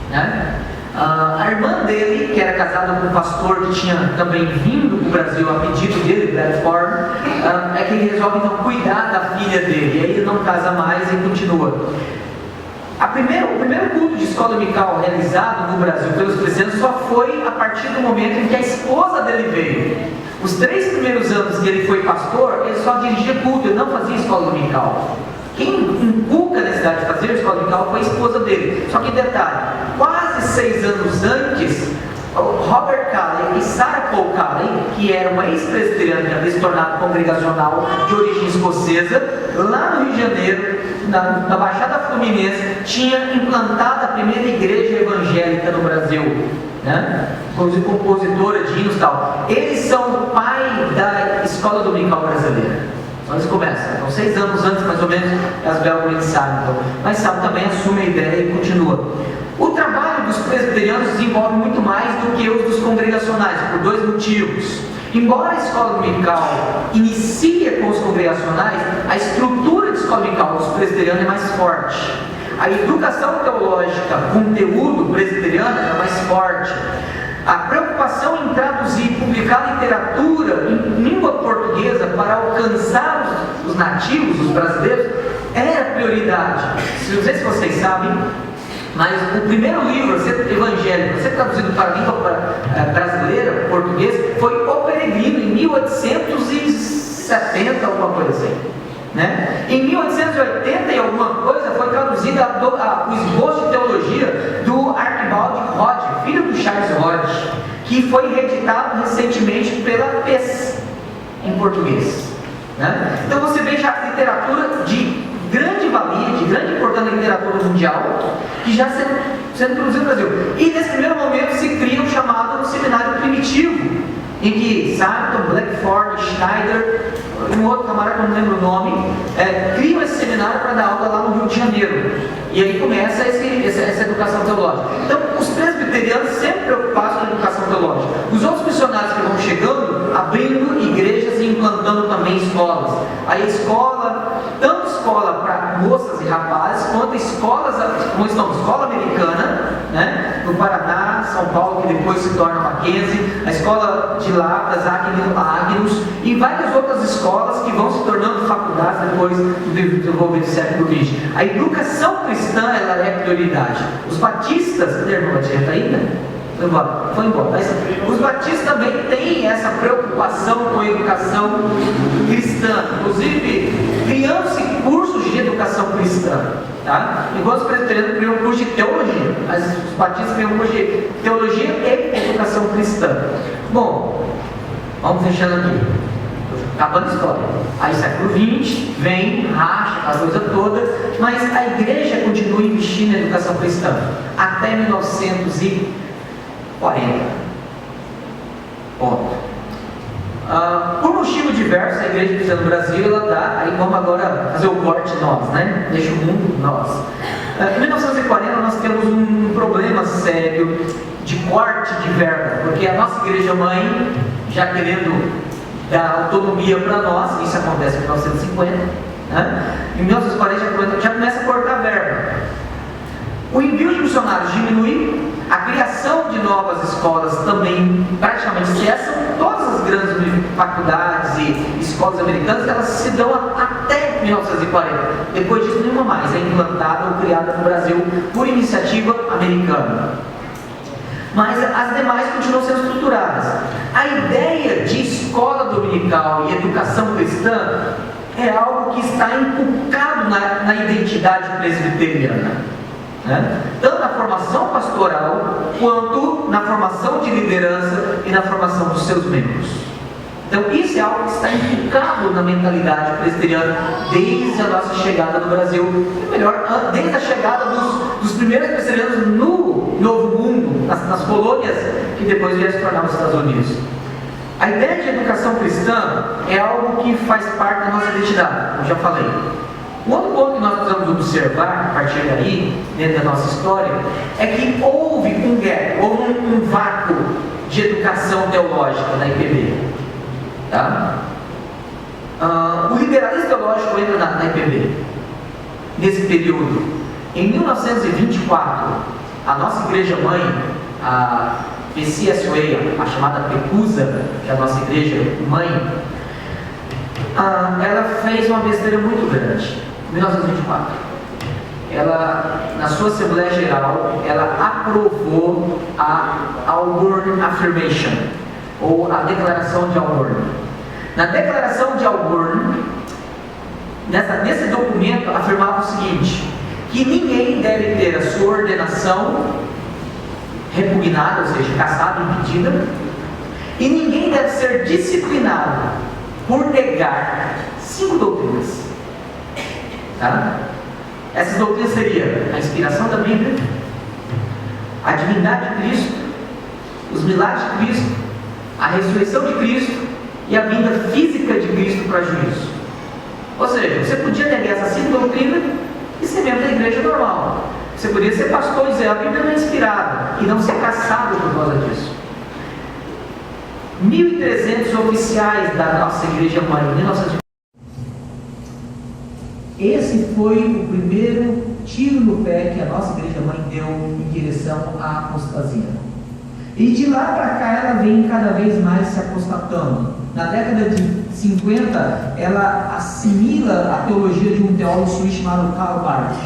né? A irmã dele, que era casada com um pastor que tinha também vindo para o Brasil a pedido dele, Bradford, é que ele resolve então cuidar da filha dele, e aí ele não casa mais e continua. O primeiro culto de escola dominical realizado no Brasil pelos cristianos só foi a partir do momento em que a esposa dele veio. Os 3 primeiros anos que ele foi pastor, ele só dirigia culto, ele não fazia escola dominical. Quem inculca a necessidade de fazer escola dominical foi a esposa dele. Só que detalhe, quase 6 anos antes, Robert Calley e Sarah Paul Calley, que era uma ex-presbiteriana que havia se tornado congregacional de origem escocesa, lá no Rio de Janeiro, na Baixada Fluminense, tinha implantado a primeira igreja evangélica no Brasil, né? Compositora de hinos e tal. Eles são o pai da escola dominical brasileira. Então eles começam, então 6 anos antes mais ou menos, as belgas sabem, então. Mas sabe também, assume a ideia e continua. O trabalho dos presbiterianos desenvolve muito mais do que os dos congregacionais, por 2 motivos. Embora a escola dominical inicie com os congregacionais, a estrutura de escola dominical dos presbiterianos é mais forte. A educação teológica, conteúdo presbiteriano é mais forte. A preocupação em traduzir e publicar literatura em língua portuguesa para alcançar os nativos, os brasileiros, era prioridade. Não sei se vocês sabem, mas o primeiro livro evangélico a ser traduzido para a língua brasileira, português, foi O Peregrino, em 1870, alguma coisa assim. Né? Em 1880 e alguma coisa foi traduzida o esboço de teologia do Archibald Hodge, filho do Charles Hodge, que foi reeditado recentemente pela PES em português, né? Então você vê já literatura de grande valia, de grande importância na literatura mundial, que já sendo produzida no Brasil. E nesse primeiro momento se cria o chamado seminário primitivo, em que Sarton, Blackford, Schneider, um outro camarada que eu não lembro o nome, criam esse seminário para dar aula lá no Rio de Janeiro. E aí começa essa educação teológica. Então, os presbiterianos sempre preocupados com a educação teológica. Os outros missionários que vão chegando, abrindo igrejas e implantando também escolas. Aí a escola, tanto escola para moças e rapazes, quanto escolas, como estão, escola americana, né, no Paraná, São Paulo, que depois se torna Mackenzie, a escola de Lavras, Agnus, e várias outras escolas que vão se tornando faculdades depois do desenvolvimento do século XX. A educação cristã, ela é prioridade. Os batistas, a irmã Batia está aí, né? Foi embora. Mas os batistas também têm essa preocupação com a educação cristã. Inclusive, criam-se cursos de educação cristã. Tá? Enquanto os presbiterianos criam curso de teologia, mas os batistas criam curso de teologia e educação cristã. Bom, vamos fechando aqui. Acabando a história. Aí século XX, vem, racha, a coisa toda, mas a igreja continua investindo na educação cristã até 1940. Ponto. Por motivo diverso, a igreja cristã no Brasil, ela dá, aí vamos agora fazer o corte nós, né? Deixa o mundo nós. Em 1940 nós temos um problema sério de corte de verba, porque a nossa igreja mãe, já querendo dar autonomia para nós, isso acontece em 1950, né? Em 1940 já começa a cortar verba. O envio de missionários diminui, a criação de novas escolas também praticamente cessam, todas as nossas grandes faculdades e escolas americanas, elas se dão até 1940. Depois disso, nenhuma mais é implantada ou criada no Brasil por iniciativa americana. Mas as demais continuam sendo estruturadas. A ideia de escola dominical e educação cristã é algo que está inculcado na identidade presbiteriana, né? Tanto na formação pastoral, quanto na formação de liderança e na formação dos seus membros. Então isso é algo que está inculcado na mentalidade presbiteriana desde a nossa chegada no Brasil, ou melhor, desde a chegada dos primeiros presbiterianos no Novo Mundo, nas colônias que depois vieram se tornar os Estados Unidos. A ideia de educação cristã é algo que faz parte da nossa identidade, como já falei. O outro ponto que nós precisamos observar, a partir daí, dentro da nossa história, é que houve um gap, houve um vácuo de educação teológica na IPB. Tá? O liberalismo teológico entra na IPB. Nesse período, em 1924, a nossa igreja-mãe, a PCSOA, a chamada PECUSA, que é a nossa igreja-mãe, ela fez uma besteira muito grande. 1924, ela, na sua Assembleia Geral, ela aprovou a Auburn Affirmation, ou a Declaração de Auburn. Na Declaração de Auburn, nesse documento, afirmava o seguinte, que ninguém deve ter a sua ordenação repugnada, ou seja, cassada, impedida, e ninguém deve ser disciplinado por negar 5 doutrinas. Tá? Essas doutrinas seriam a inspiração da Bíblia, a divindade de Cristo, os milagres de Cristo, a ressurreição de Cristo e a vinda física de Cristo para juízo. Ou seja, você podia negar essas 5 doutrinas e ser membro da igreja normal. Você poderia ser pastor e dizer a Bíblia não é inspirada e não ser caçado por causa disso. 1.300 oficiais da nossa igreja-mãe em 1940. Esse foi o primeiro tiro no pé que a nossa igreja-mãe deu em direção à apostasia. E de lá para cá ela vem cada vez mais se apostatando. Na década de 50, ela assimila a teologia de um teólogo suíço chamado Karl Barth,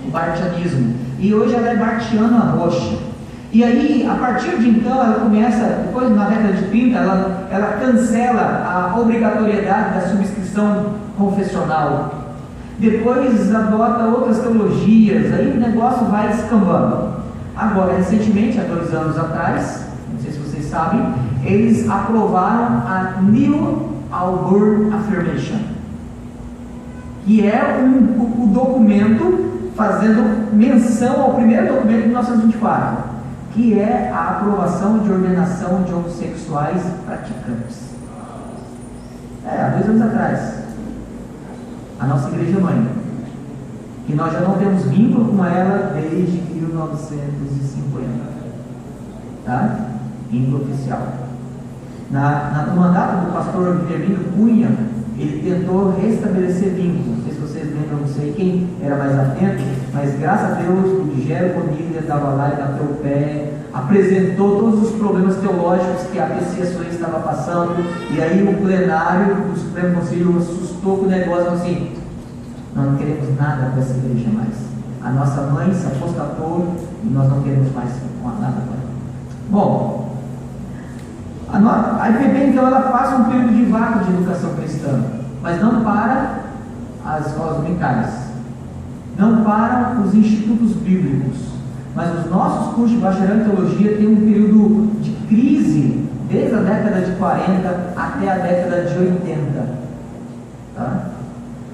o barthianismo. E hoje ela é barthiana roxa. E aí, a partir de então, ela começa, depois na década de 30, ela cancela a obrigatoriedade da subscrição confessional. Depois adota outras teologias, aí o negócio vai descambando. Agora, recentemente, há 2 anos atrás, não sei se vocês sabem, eles aprovaram a New Auburn Affirmation, que é o documento fazendo menção ao primeiro documento de 1924, que é a aprovação de ordenação de homossexuais praticantes. Há 2 anos atrás. A nossa igreja-mãe, que nós já não temos vínculo com ela desde 1950, tá? Vínculo oficial. No mandato do pastor Guilhermino Cunha, ele tentou restabelecer vínculo. Não sei se vocês lembram, não sei quem era mais atento, mas graças a Deus o Digério Bonilha estava lá e bateu o pé, apresentou todos os problemas teológicos que a PCSOA estava passando, e aí o plenário do Supremo Conselho assustou com o negócio assim: nós não queremos nada com essa igreja mais. A nossa mãe se apostatou e nós não queremos mais nada com ela. Bom, a IPB então ela passa um período de vácuo de educação cristã, mas não para as escolas dominicais, não para os institutos bíblicos, mas os nossos cursos de bacharel em teologia têm um período de crise desde a década de 40 até a década de 80. Tá?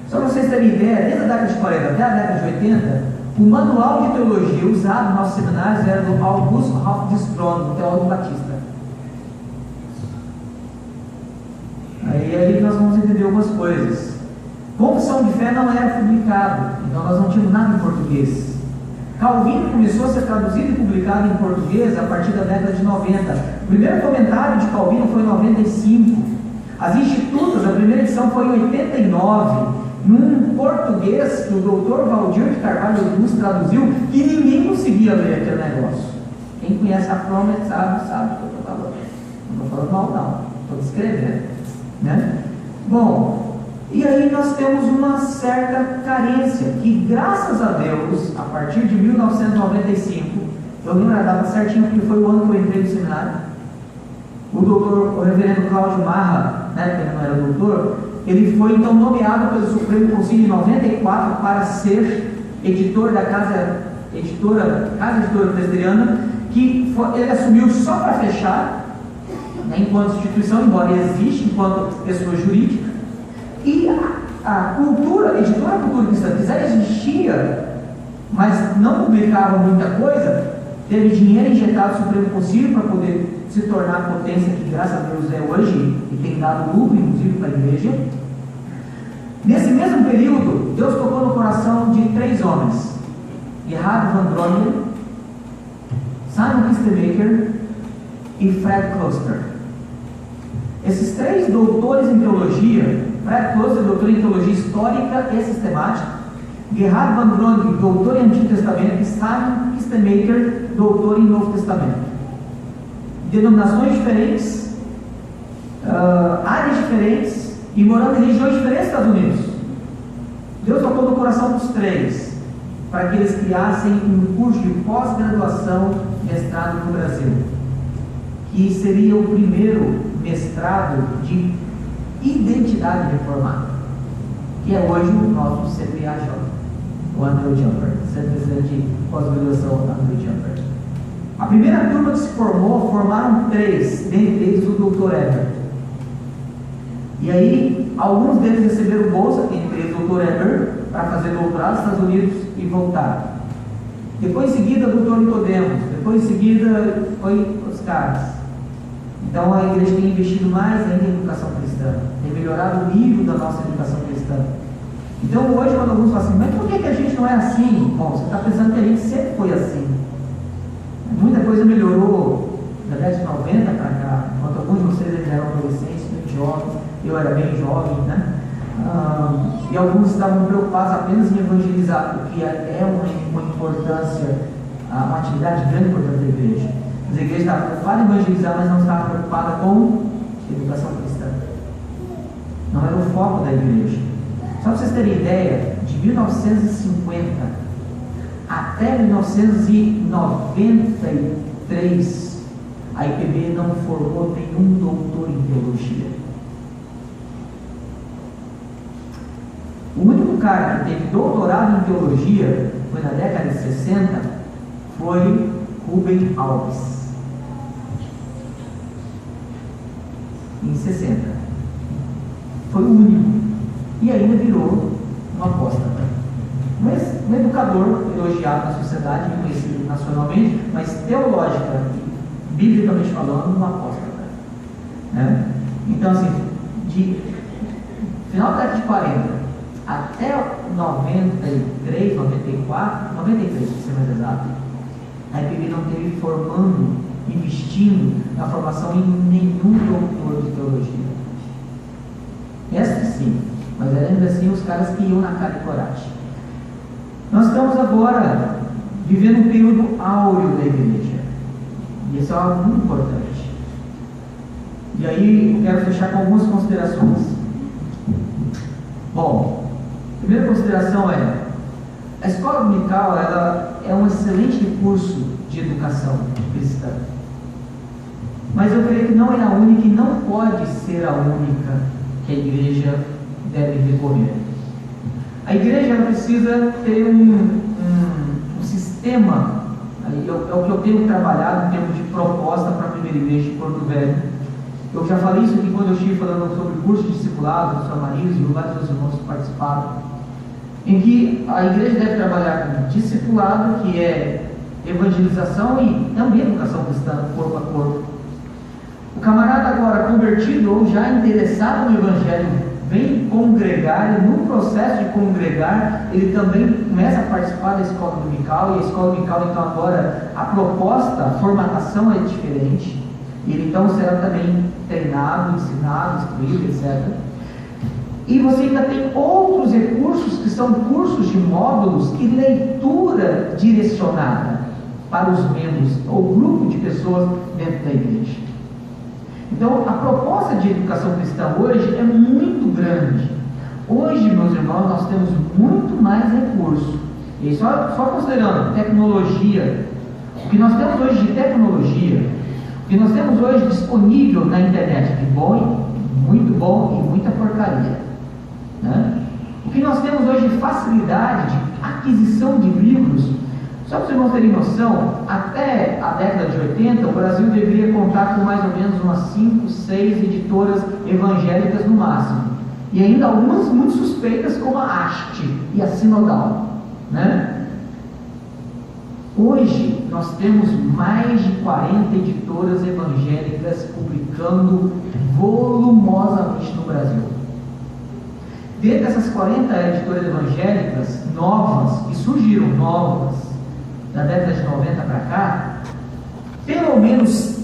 Só para vocês terem ideia, desde a década de 40 até a década de 80, o manual de teologia usado nos nossos seminários era do August Ralph Stron, um teólogo batista. Aí nós vamos entender algumas coisas. Confissão de Fé não era publicado, então nós não tínhamos nada em português. Calvino começou a ser traduzido e publicado em português a partir da década de 90. O primeiro comentário de Calvino foi em 95. As Institutas, a primeira edição foi em 89, num português que o doutor Valdir de Carvalho Luz traduziu, que ninguém conseguia ler aquele negócio. Quem conhece a Fromet sabe o que eu estou falando. Não estou falando mal, não. estou descrevendo, né? Bom, e aí nós temos uma certa carência, que graças a Deus, a partir de 1995, eu lembro a data certinho, porque foi o ano que eu entrei no seminário, o reverendo Cláudio Marra, né, que ele não era doutor, ele foi então nomeado pelo Supremo Conselho em 94 para ser editor da Casa Editora Presbiteriana, que ele assumiu só para fechar, né, enquanto instituição, embora exista enquanto pessoa jurídica, e a editora Cultura Cristã, que já existia, mas não publicava muita coisa, teve dinheiro injetado no Supremo Conselho para poder se tornar a potência que, graças a Deus, é hoje, e tem dado lucro, inclusive, para a igreja. Nesse mesmo período, Deus tocou no coração de 3 homens: Gerhard van Drommel, Simon Kistemaker e Fred Kloster. Esses 3 doutores em teologia, Fred Kloster, doutor em teologia histórica e sistemática, Gerhard van Drommel, doutor em Antigo Testamento, e Simon Kistemaker, doutor em Novo Testamento. Denominações diferentes, áreas diferentes e morando em regiões diferentes dos Estados Unidos. Deus tocou no coração dos 3 para que eles criassem um curso de pós-graduação, mestrado no Brasil, que seria o primeiro mestrado de identidade reformada, que é hoje o nosso CPAJ, o Andrew Jumper, Centro de Pós-Graduação Andrew Jumper. A primeira turma que se formaram 3, dentre eles o Dr. Ebert. E aí, alguns deles receberam bolsa, entre eles o Dr. Ebert, para fazer doutorado nos Estados Unidos e voltar. Depois em seguida, o Dr. Nicodemos. Depois em seguida, foi os caras. Então a igreja tem investido mais ainda em educação cristã, tem melhorado o nível da nossa educação cristã. Então hoje, quando alguns falam assim, mas por que a gente não é assim? Bom, você está pensando que a gente sempre foi assim. Muita coisa melhorou da década de 90 para cá, enquanto alguns de vocês eram adolescentes, muito jovens, eu era bem jovem, né? E alguns estavam preocupados apenas em evangelizar, o que é uma importância, uma atividade grande importante da igreja. Mas a igreja estava preocupada em evangelizar, mas não estava preocupada com educação cristã. Não era o foco da igreja. Só para vocês terem ideia, de 1950 até 1993, a IPB não formou nenhum doutor em teologia. O único cara que teve doutorado em teologia, foi na década de 60, foi Rubem Alves. Em 60. Foi o único. E ainda virou um apóstata. Mas um educador elogiado na sociedade, reconhecido nacionalmente, mas teológica, biblicamente falando, um apóstata. Né? Então, assim, de final da década de 40 até 93, 94, 93, para ser mais exato, a IPB não teve formando, investindo na formação em nenhum doutor de teologia. Essa sim, mas ainda assim os caras que iam na cara e coragem. Nós estamos agora vivendo um período áureo da igreja, e isso é algo muito importante. E aí eu quero fechar com algumas considerações. Bom, a primeira consideração é: a escola dominical ela é um excelente recurso de educação cristã, mas eu creio que não é a única e não pode ser a única que a igreja deve recorrer. A igreja ela precisa ter um sistema, é o que eu tenho trabalhado em termos de proposta para a primeira igreja de Porto Velho. Eu já falei isso aqui quando eu estive falando sobre o curso de discipulado, do São Marias e vários dos irmãos que participaram, em que a igreja deve trabalhar com discipulado, que é evangelização e também educação cristã, corpo a corpo. O camarada agora convertido ou já interessado no evangelho vem congregar, e no processo de congregar ele também começa a participar da escola dominical, e a escola dominical então agora a proposta, a formatação é diferente, e ele então será também treinado, ensinado, instruído, etc. E você ainda tem outros recursos que são cursos de módulos e leitura direcionada para os membros ou grupo de pessoas dentro da igreja. Então, a proposta de educação cristã hoje é muito grande. Hoje, meus irmãos, nós temos muito mais recursos. E só considerando tecnologia, o que nós temos hoje de tecnologia, o que nós temos hoje disponível na internet de bom, muito bom e muita porcaria, né? O que nós temos hoje de facilidade de aquisição de livros, só para vocês não terem noção, até a década de 80, o Brasil deveria contar com mais ou menos umas 5, 6 editoras evangélicas no máximo. E ainda algumas muito suspeitas, como a Haste e a Sinodal, né? Hoje, nós temos mais de 40 editoras evangélicas publicando volumosamente no Brasil. Dentre essas 40 editoras evangélicas novas, que surgiram novas, da década de 90 para cá, pelo menos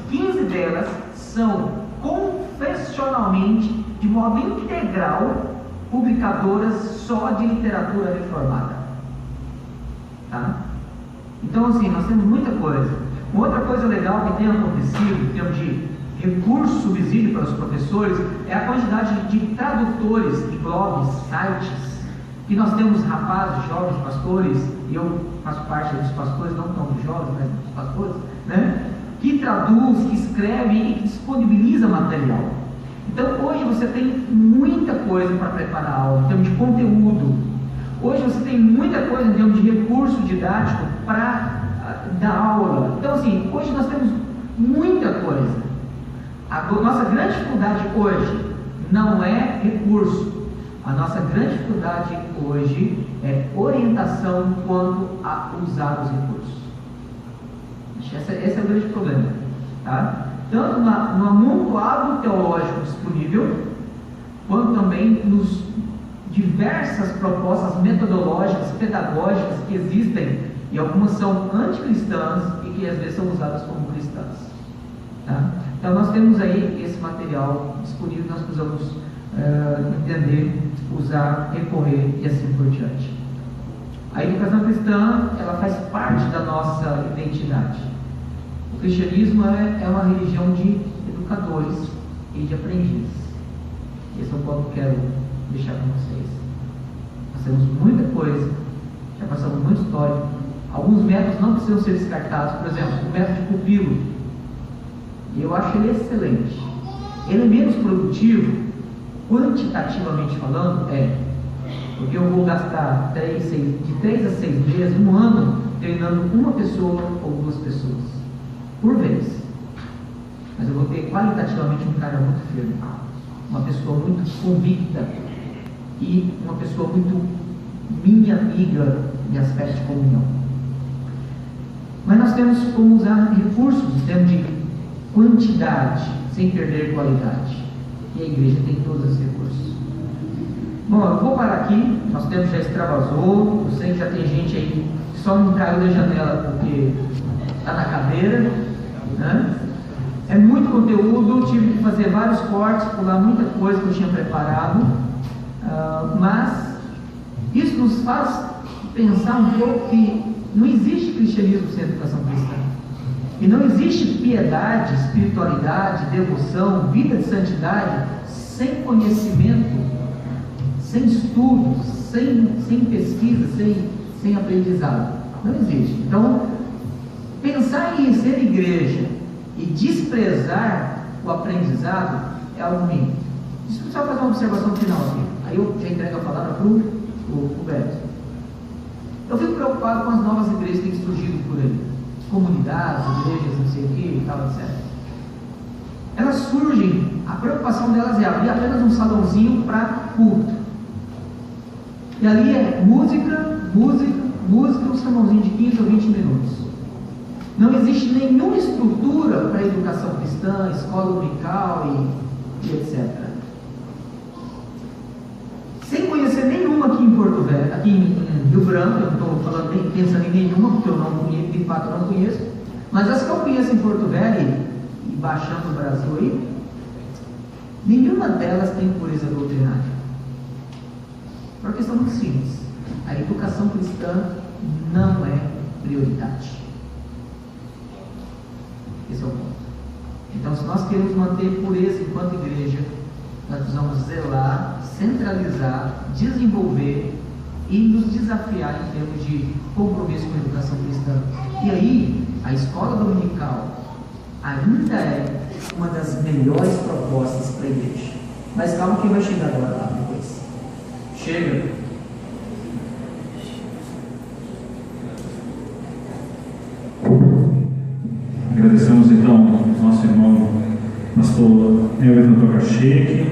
15 delas são confessionalmente, de modo integral, publicadoras só de literatura reformada. Tá? Então, assim, nós temos muita coisa. Uma outra coisa legal que tem acontecido em termos de recurso, subsídio para os professores, é a quantidade de tradutores de blogs, sites, que nós temos rapazes, jovens pastores, e eu faço parte dos pastores, não tão dos jovens, mas dos pastores, né? Que traduz, que escreve e que disponibiliza material. Então hoje você tem muita coisa para preparar a aula, em termos de conteúdo. Hoje você tem muita coisa em termos de recurso didático para dar aula. Então assim, hoje nós temos muita coisa. A nossa grande dificuldade hoje não é recurso. A nossa grande dificuldade hoje é orientação quanto a usar os recursos. Esse é o grande problema. Tá? Tanto no amontoado teológico disponível, quanto também nos diversas propostas metodológicas, pedagógicas que existem, e algumas são anticristãs e que às vezes são usadas como cristãs. Tá? Então nós temos aí esse material disponível, nós precisamos entender, usar, recorrer e assim por diante. A educação cristã, ela faz parte da nossa identidade. O cristianismo é uma religião de educadores e de aprendizes. Esse é o ponto que eu quero deixar com vocês. Nós temos muita coisa, já passamos muito histórico. Alguns métodos não precisam ser descartados. Por exemplo, o método de pupilo. Eu acho ele excelente. Ele é menos produtivo, quantitativamente falando, porque eu vou gastar de 3 a 6 meses, um ano, treinando uma pessoa ou 2 pessoas por vez. Mas eu vou ter qualitativamente um cara muito firme, uma pessoa muito convicta e uma pessoa muito minha amiga em aspecto de comunhão. Mas nós temos como usar recursos em termos de quantidade, sem perder qualidade. E a igreja tem todos os recursos. Bom, eu vou parar aqui. Nosso tempo já extravasou. Eu sei que já tem gente aí que só não caiu da janela porque está na cadeira, né? É muito conteúdo. Tive que fazer vários cortes, pular muita coisa que eu tinha preparado. Mas isso nos faz pensar um pouco que não existe cristianismo sem educação cristã. E não existe piedade, espiritualidade, devoção, vida de santidade sem conhecimento, sem estudo, sem pesquisa, sem aprendizado. Não existe. Então, pensar em ser igreja e desprezar o aprendizado é algo ruim. Deixa eu só fazer uma observação final aqui. Aí eu já entrego a palavra para o Beto. Eu fico preocupado com as novas igrejas que têm surgido por aí. Comunidades, igrejas, não sei o que e tal, etc. Elas surgem, a preocupação delas é abrir apenas um salãozinho para culto. E ali é música, um sermãozinho de 15 ou 20 minutos. Não existe nenhuma estrutura para a educação cristã, escola dominical e etc. Sem conhecer nenhuma aqui em Porto Velho, aqui em Rio Branco, eu não estou pensando em nenhuma, porque eu não conheço, de fato eu não conheço, mas as que eu conheço em Porto Velho e baixando o Brasil aí, nenhuma delas tem pureza doutrinária. Por uma questão muito simples, a educação cristã não é prioridade. Esse é o ponto. se nós queremos manter pureza enquanto igreja, nós precisamos zelar, centralizar, desenvolver e nos desafiar em termos de compromisso com a educação cristã. E aí, a escola dominical ainda é uma das melhores propostas para a igreja. Mas calma que vai chegar agora lá depois. Chega. Agradecemos então nosso irmão pastor Everton Tokacheque,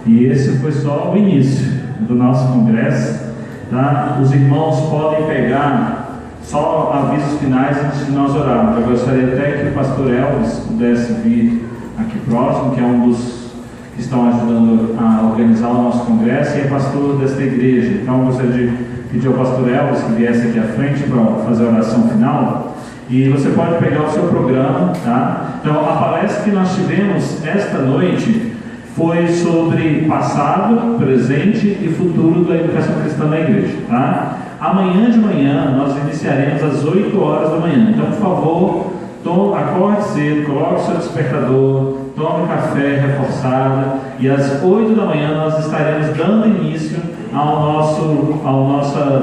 e esse foi só o início do nosso congresso, tá? Os irmãos podem pegar só avisos finais antes de nós orarmos. Eu gostaria até que o pastor Elvis pudesse vir aqui próximo, que é um dos que estão ajudando a organizar o nosso congresso e é pastor desta igreja. Então eu gostaria de pedir ao pastor Elvis que viesse aqui à frente para fazer a oração final. E você pode pegar o seu programa, tá? Então, a palestra que nós tivemos esta noite foi sobre passado, presente e futuro da educação cristã na igreja, tá? Amanhã de manhã nós iniciaremos às 8 horas da manhã. Então, por favor, acorde cedo, coloque o seu despertador, tome café reforçado e às 8 da manhã nós estaremos dando início ao nosso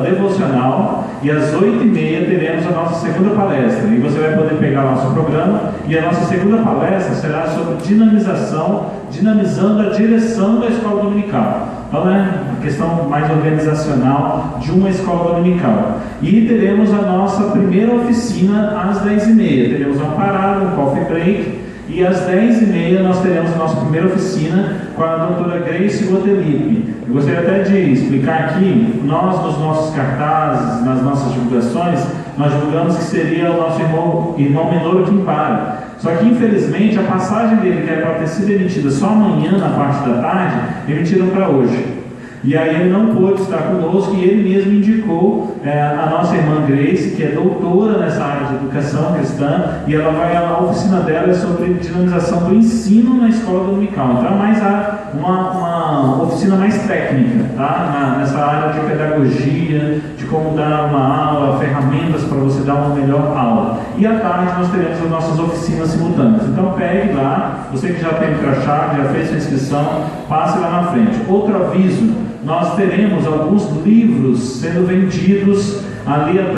devocional, e às 8h30 teremos a nossa segunda palestra, e você vai poder pegar o nosso programa, e a nossa segunda palestra será sobre dinamizando a direção da escola dominical. Então é a questão mais organizacional de uma escola dominical. E teremos a nossa primeira oficina às 10h30, teremos uma parada, um coffee break, e às 10h30 nós teremos a nossa primeira oficina com a doutora Grace Guadalupe. Eu gostaria até de explicar aqui, nós nos nossos cartazes, nas nossas divulgações, nós divulgamos que seria o nosso irmão Minoru Kimpara. Só que infelizmente a passagem dele, que era para ter sido emitida só amanhã na parte da tarde, emitiram para hoje. E aí ele não pôde estar conosco, e ele mesmo indicou a nossa irmã Grace, que é doutora nessa área de educação cristã, e a oficina dela é sobre dinamização do ensino na escola dominical. Então é mais uma oficina mais técnica, tá? Nessa área de pedagogia, de como dar uma aula, ferramentas para você dar uma melhor aula. E à tarde nós teremos as nossas oficinas simultâneas. Então pegue lá, você que já tem o crachá, que já fez sua inscrição, passe lá na frente. Outro aviso: nós teremos alguns livros sendo vendidos ali atrás.